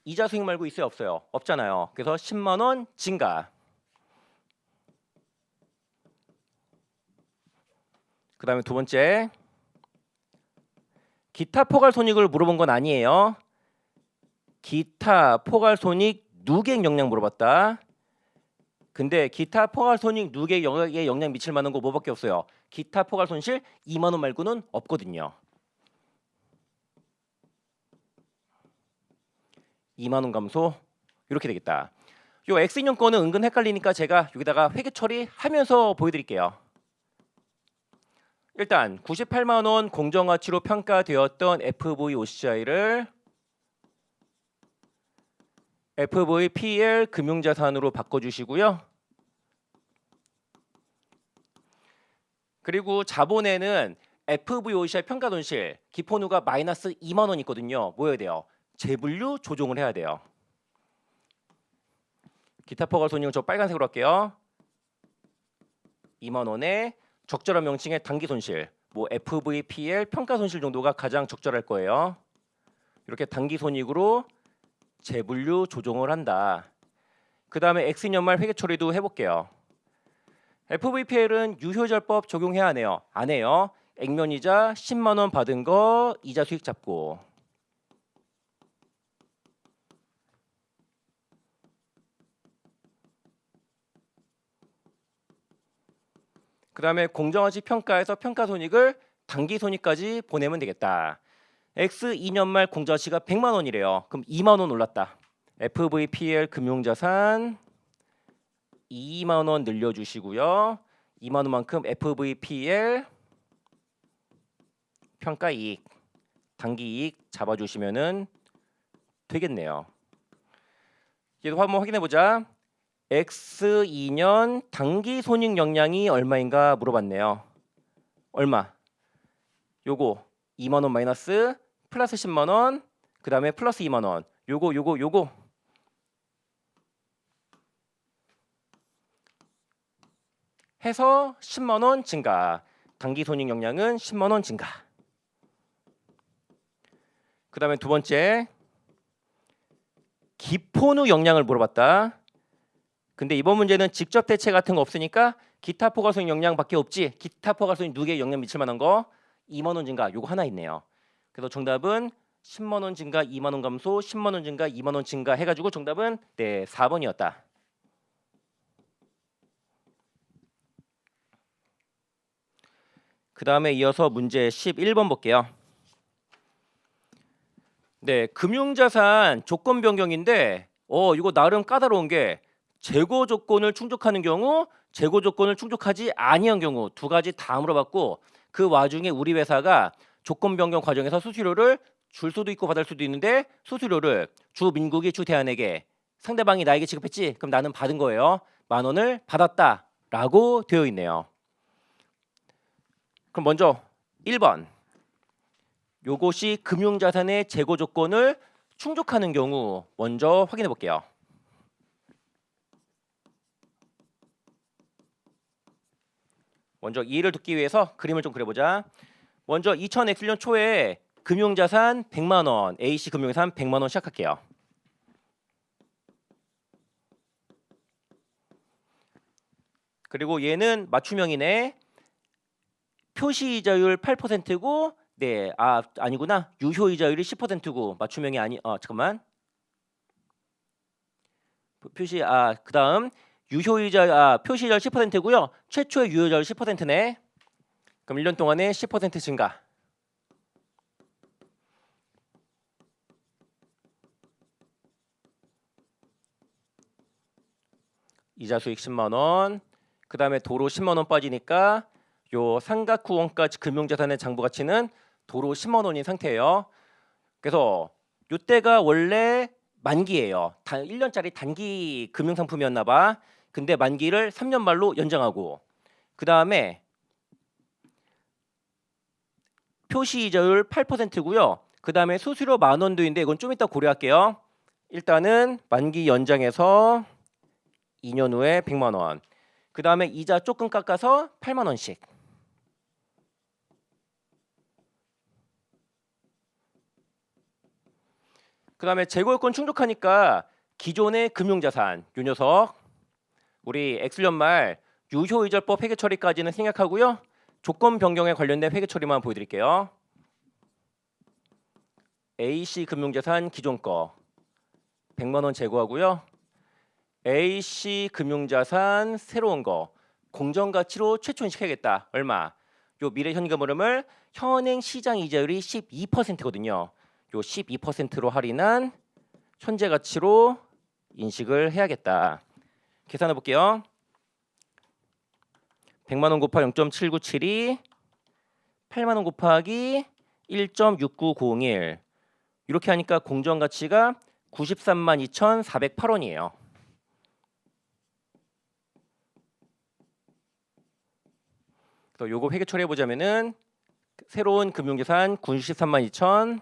이자 수익 말고 있어요, 없어요? 없잖아요. 그래서 10만 원 증가. 그 다음에 두 번째 기타 포괄손익을 물어본 건 아니에요. 기타 포괄손익 누계액 영향 물어봤다. 근데 기타 포괄손익 누계액에 영향 미칠 만한 거 뭐밖에 없어요. 기타 포괄손실 2만 원 말고는 없거든요. 2만 원 감소 이렇게 되겠다. 요 X인용 거는 은근 헷갈리니까 제가 여기다가 회계 처리하면서 보여드릴게요. 일단 98만 원 공정가치로 평가되었던 FVOCI를 FVPL 금융자산으로 바꿔주시고요. 그리고 자본에는 FVOCI 평가손실 기본후가 마이너스 2만 원 있거든요. 뭐 해야 돼요? 재분류 조정을 해야 돼요. 기타 포괄손익은 저 빨간색으로 할게요. 2만 원에 적절한 명칭의 단기 손실, 뭐 FVPL 평가 손실 정도가 가장 적절할 거예요. 이렇게 단기 손익으로 재분류 조정을 한다. 그 다음에 X년말 회계 처리도 해볼게요. FVPL은 유효이자법 적용해야 하네요. 안 해요. 액면이자 10만 원 받은 거 이자 수익 잡고. 그 다음에 공정가치 평가에서 평가손익을 단기손익까지 보내면 되겠다. X 2년 말 공정가치가 100만 원이래요. 그럼 2만 원 올랐다. FVPL 금융자산 2만 원 늘려주시고요. 2만 원만큼 FVPL 평가이익, 단기이익 잡아주시면은 되겠네요. 얘도 한번 확인해보자. X 2년 단기 손익 역량이 얼마인가 물어봤네요. 얼마? 요거 2만 원 마이너스 플러스 10만 원, 그 다음에 플러스 2만 원. 요거 해서 10만 원 증가. 단기 손익 역량은 10만 원 증가. 그 다음에 두 번째 기포누 역량을 물어봤다. 근데 이번 문제는 직접 대체 같은 거 없으니까 기타 포괄손익 역량밖에 없지. 기타 포괄손익 누계에 영향 미칠 만한 거 2만 원 증가 요거 하나 있네요. 그래서 정답은 10만 원 증가 2만 원 감소 10만 원 증가 2만 원 증가 해가지고 정답은 네 4번이었다. 그 다음에 이어서 문제 11번 볼게요. 네, 금융자산 조건 변경인데 이거 나름 까다로운 게 재고 조건을 충족하는 경우, 재고 조건을 충족하지 아니한 경우 두 가지 다 물어봤고 그 와중에 우리 회사가 조건 변경 과정에서 수수료를 줄 수도 있고 받을 수도 있는데 수수료를 주민국이 주대한에게 상대방이 나에게 지급했지? 그럼 나는 받은 거예요. 1만 원을 받았다라고 되어 있네요. 그럼 먼저 1번. 요것이 금융자산의 재고 조건을 충족하는 경우 먼저 확인해 볼게요. 먼저 이해를 돕기 위해서 그림을 좀 그려보자. 먼저 2000X년 초에 금융자산 100만 원, A씨 금융자산 100만 원 시작할게요. 그리고 얘는 맞춤형이네. 표시이자율 8%고 네, 아니구나. 유효이자율이 10%고 맞춤형이 아니 잠깐만. 그다음 표시이자율 10%고요. 최초의 유효이자율 10%네. 그럼 1년 동안에 10% 증가. 이자 수익 10만 원. 그다음에 도로 10만 원 빠지니까 요 삼각 후원까지 금융자산의 장부 가치는 도로 10만 원인 상태예요. 그래서 요때가 원래 만기예요. 1년짜리 단기 금융상품이었나 봐. 근데 만기를 3년 말로 연장하고 그다음에 표시이자율 8%고요. 그다음에 수수료 10,000원도인데 이건 좀 이따 고려할게요. 일단은 만기 연장해서 2년 후에 100만 원. 그다음에 이자 조금 깎아서 8만 원씩. 그다음에 재고요건 충족하니까 기존의 금융자산 요 녀석 우리 X년 말 유효이자법 회계 처리까지는 생략하고요. 조건 변경에 관련된 회계 처리만 보여드릴게요. A씨 금융자산 기존 거 100만 원 제거하고요. A씨 금융자산 새로운 거 공정가치로 최초 인식해야겠다. 얼마? 요 미래 현금 흐름을 현행 시장 이자율이 12%거든요. 요 12%로 할인한 현재 가치로 인식을 해야겠다. 계산해 볼게요. 100만 원 곱하기 0.7972 8만 원 곱하기 1.6901 이렇게 하니까 공정 가치가 93만 2,408원이에요. 그래서 요거 회계 처리해 보자면은 새로운 금융자산 93만 2천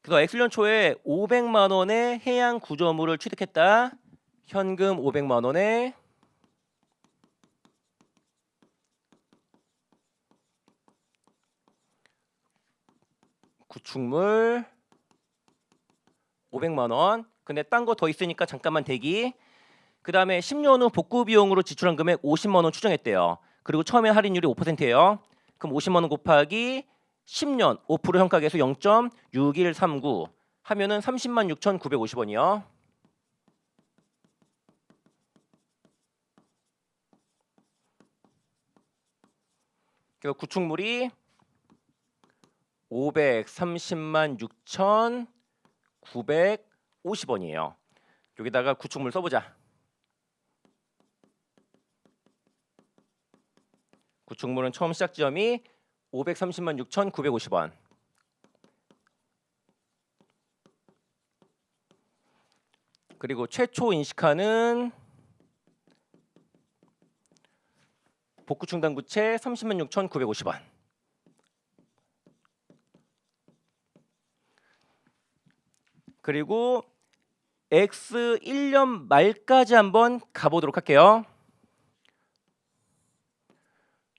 그래서 X년 초에 500만 원의 해양 구조물을 취득했다. 현금 500만 원에 구축물 500만 원. 근데 딴 거 더 있으니까 잠깐만 대기. 그 다음에 10년 후 복구 비용으로 지출한 금액 50만 원 추정했대요. 그리고 처음에 할인율이 5%예요. 그럼 50만 원 곱하기 10년 5% 현가계수 0.6139 하면은 30만 6,950원이요. 그 구축물이 530만 6,950원이에요. 여기다가 구축물 써보자. 구축물은 처음 시작 지점이 530만 6,950원. 그리고 최초 인식하는 복구 충당 부채 30만 6,950원. 그리고 X 1년 말까지 한번 가보도록 할게요.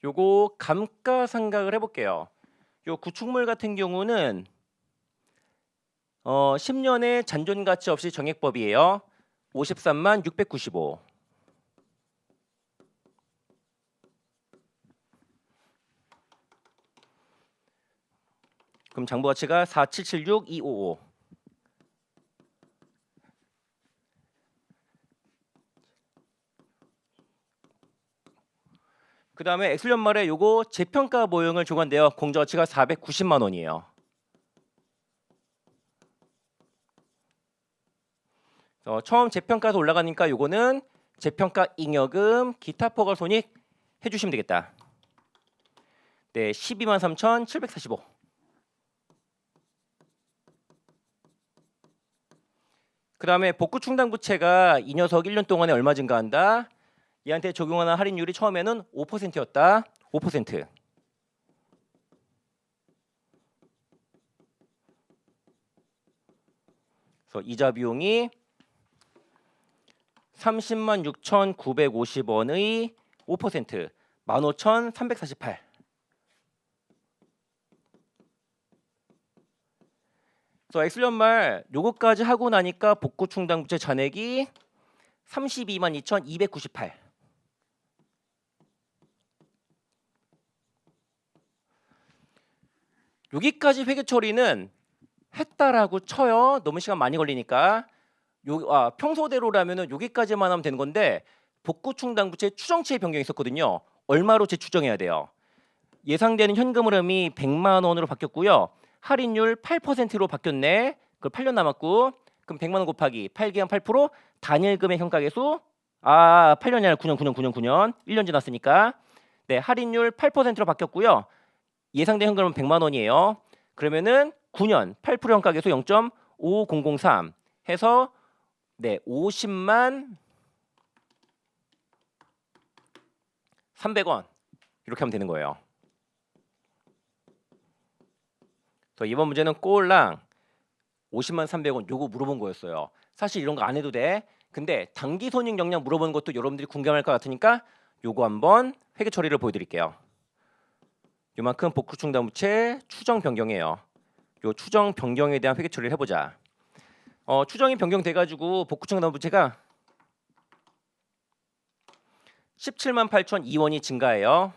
요거 감가상각을 해볼게요. 요 구축물 같은 경우는 10년의 잔존가치 없이 정액법이에요. 53만 695. 그럼 장부가치가 4776255. 그 다음에 X년 말에 요거 재평가 모형을 조건데요. 공정가치가 490만 원이에요. 처음 재평가에서 올라가니까 요거는 재평가 잉여금 기타 포괄 손익 해주시면 되겠다. 네, 12만 3,745. 그 다음에 복구 충당 부채가 이 녀석 1년 동안에 얼마 증가한다? 얘한테 적용하는 할인율이 처음에는 5%였다. 5%. 그래서 이자 비용이 30만 6,950원의 5% 15,348. 그래서 X년 말 요거까지 하고 나니까 복구 충당 부채 잔액이 32만 2,298. 여기까지 회계 처리는 했다라고 쳐요. 너무 시간 많이 걸리니까. 평소대로라면은 여기까지만 하면 되는 건데 복구 충당 부채 추정치의 변경이 있었거든요. 얼마로 재추정해야 돼요? 예상되는 현금 흐름이 100만 원으로 바뀌었고요. 할인율 8%로 바뀌었네. 그럼 8년 남았고 그럼 100만 원 곱하기 8기한 8% 단일금액 현가계수 8년이 아니라 9년 1년 지났으니까 네, 할인율 8%로 바뀌었고요. 예상된 현금은 100만 원이에요. 그러면은 9년 8% 현가계수 0.5003 해서 네, 50만 300원 이렇게 하면 되는 거예요. 그래서 이번 문제는 꼴랑 50만 300원 요거 물어본 거였어요. 사실 이런 거 안 해도 돼. 근데 단기 손익 역량 물어보는 것도 여러분들이 궁금할 것 같으니까 요거 한번 회계 처리를 보여드릴게요. 요만큼 복구 충당 부채 추정 변경이에요. 요 추정 변경에 대한 회계 처리를 해보자. 추정이 변경돼 가지고 복구 충당 부채가 17만 8,002원이 증가해요.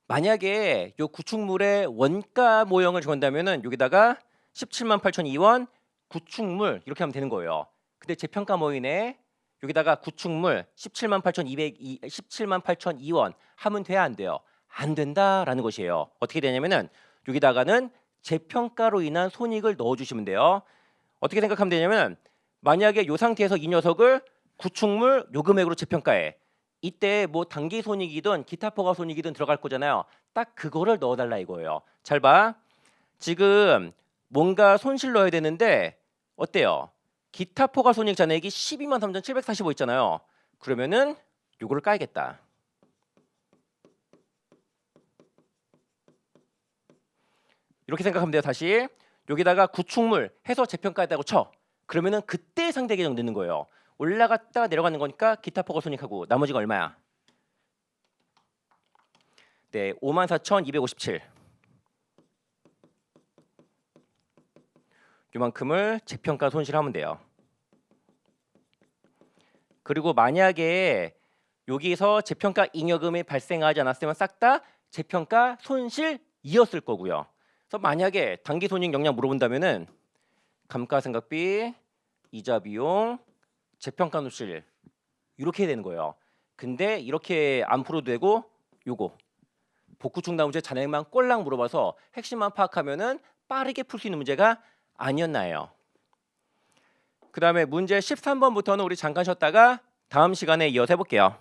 만약에 요 구축물의 원가 모형을 적은다면은 여기다가 17만 8,002원 구축물 이렇게 하면 되는 거예요. 근데 재평가 모형에 여기다가 구축물 17만 8,002원 하면 돼야 안 돼요? 안 된다라는 것이에요. 어떻게 되냐면은 여기다가는 재평가로 인한 손익을 넣어 주시면 돼요. 어떻게 생각하면 되냐면 만약에 요 상태에서 이 녀석을 구축물 요 금액으로 재평가해. 이때 뭐 단기 손익이든 기타 포괄 손익이든 들어갈 거잖아요. 딱 그거를 넣어달라 이거예요. 잘 봐. 지금 뭔가 손실 넣어야 되는데 어때요? 기타 포괄 손익 잔액이 123,745 있잖아요. 그러면은 요거를 까야겠다. 이렇게 생각하면 돼요. 다시 여기다가 구축물 해서 재평가했다고 쳐. 그러면은 그때 상대 계정 넣는 거예요. 올라갔다가 내려가는 거니까 기타 포괄 손익하고 나머지가 얼마야? 네, 54,257. 요만큼을 재평가 손실하면 돼요. 그리고 만약에 여기서 재평가 잉여금이 발생하지 않았으면 싹 다 재평가 손실이었을 거고요. 그래서 만약에 단기 손익 영향 물어본다면은 감가상각비, 이자 비용, 재평가 손실 이렇게 해야 되는 거예요. 근데 이렇게 안 풀어도 되고 요거 복구축 나온 문제 잔액만 꼴랑 물어봐서 핵심만 파악하면은 빠르게 풀 수 있는 문제가 아니었나요? 그 다음에 문제 13번부터는 우리 잠깐 쉬었다가 다음 시간에 이어서 해볼게요.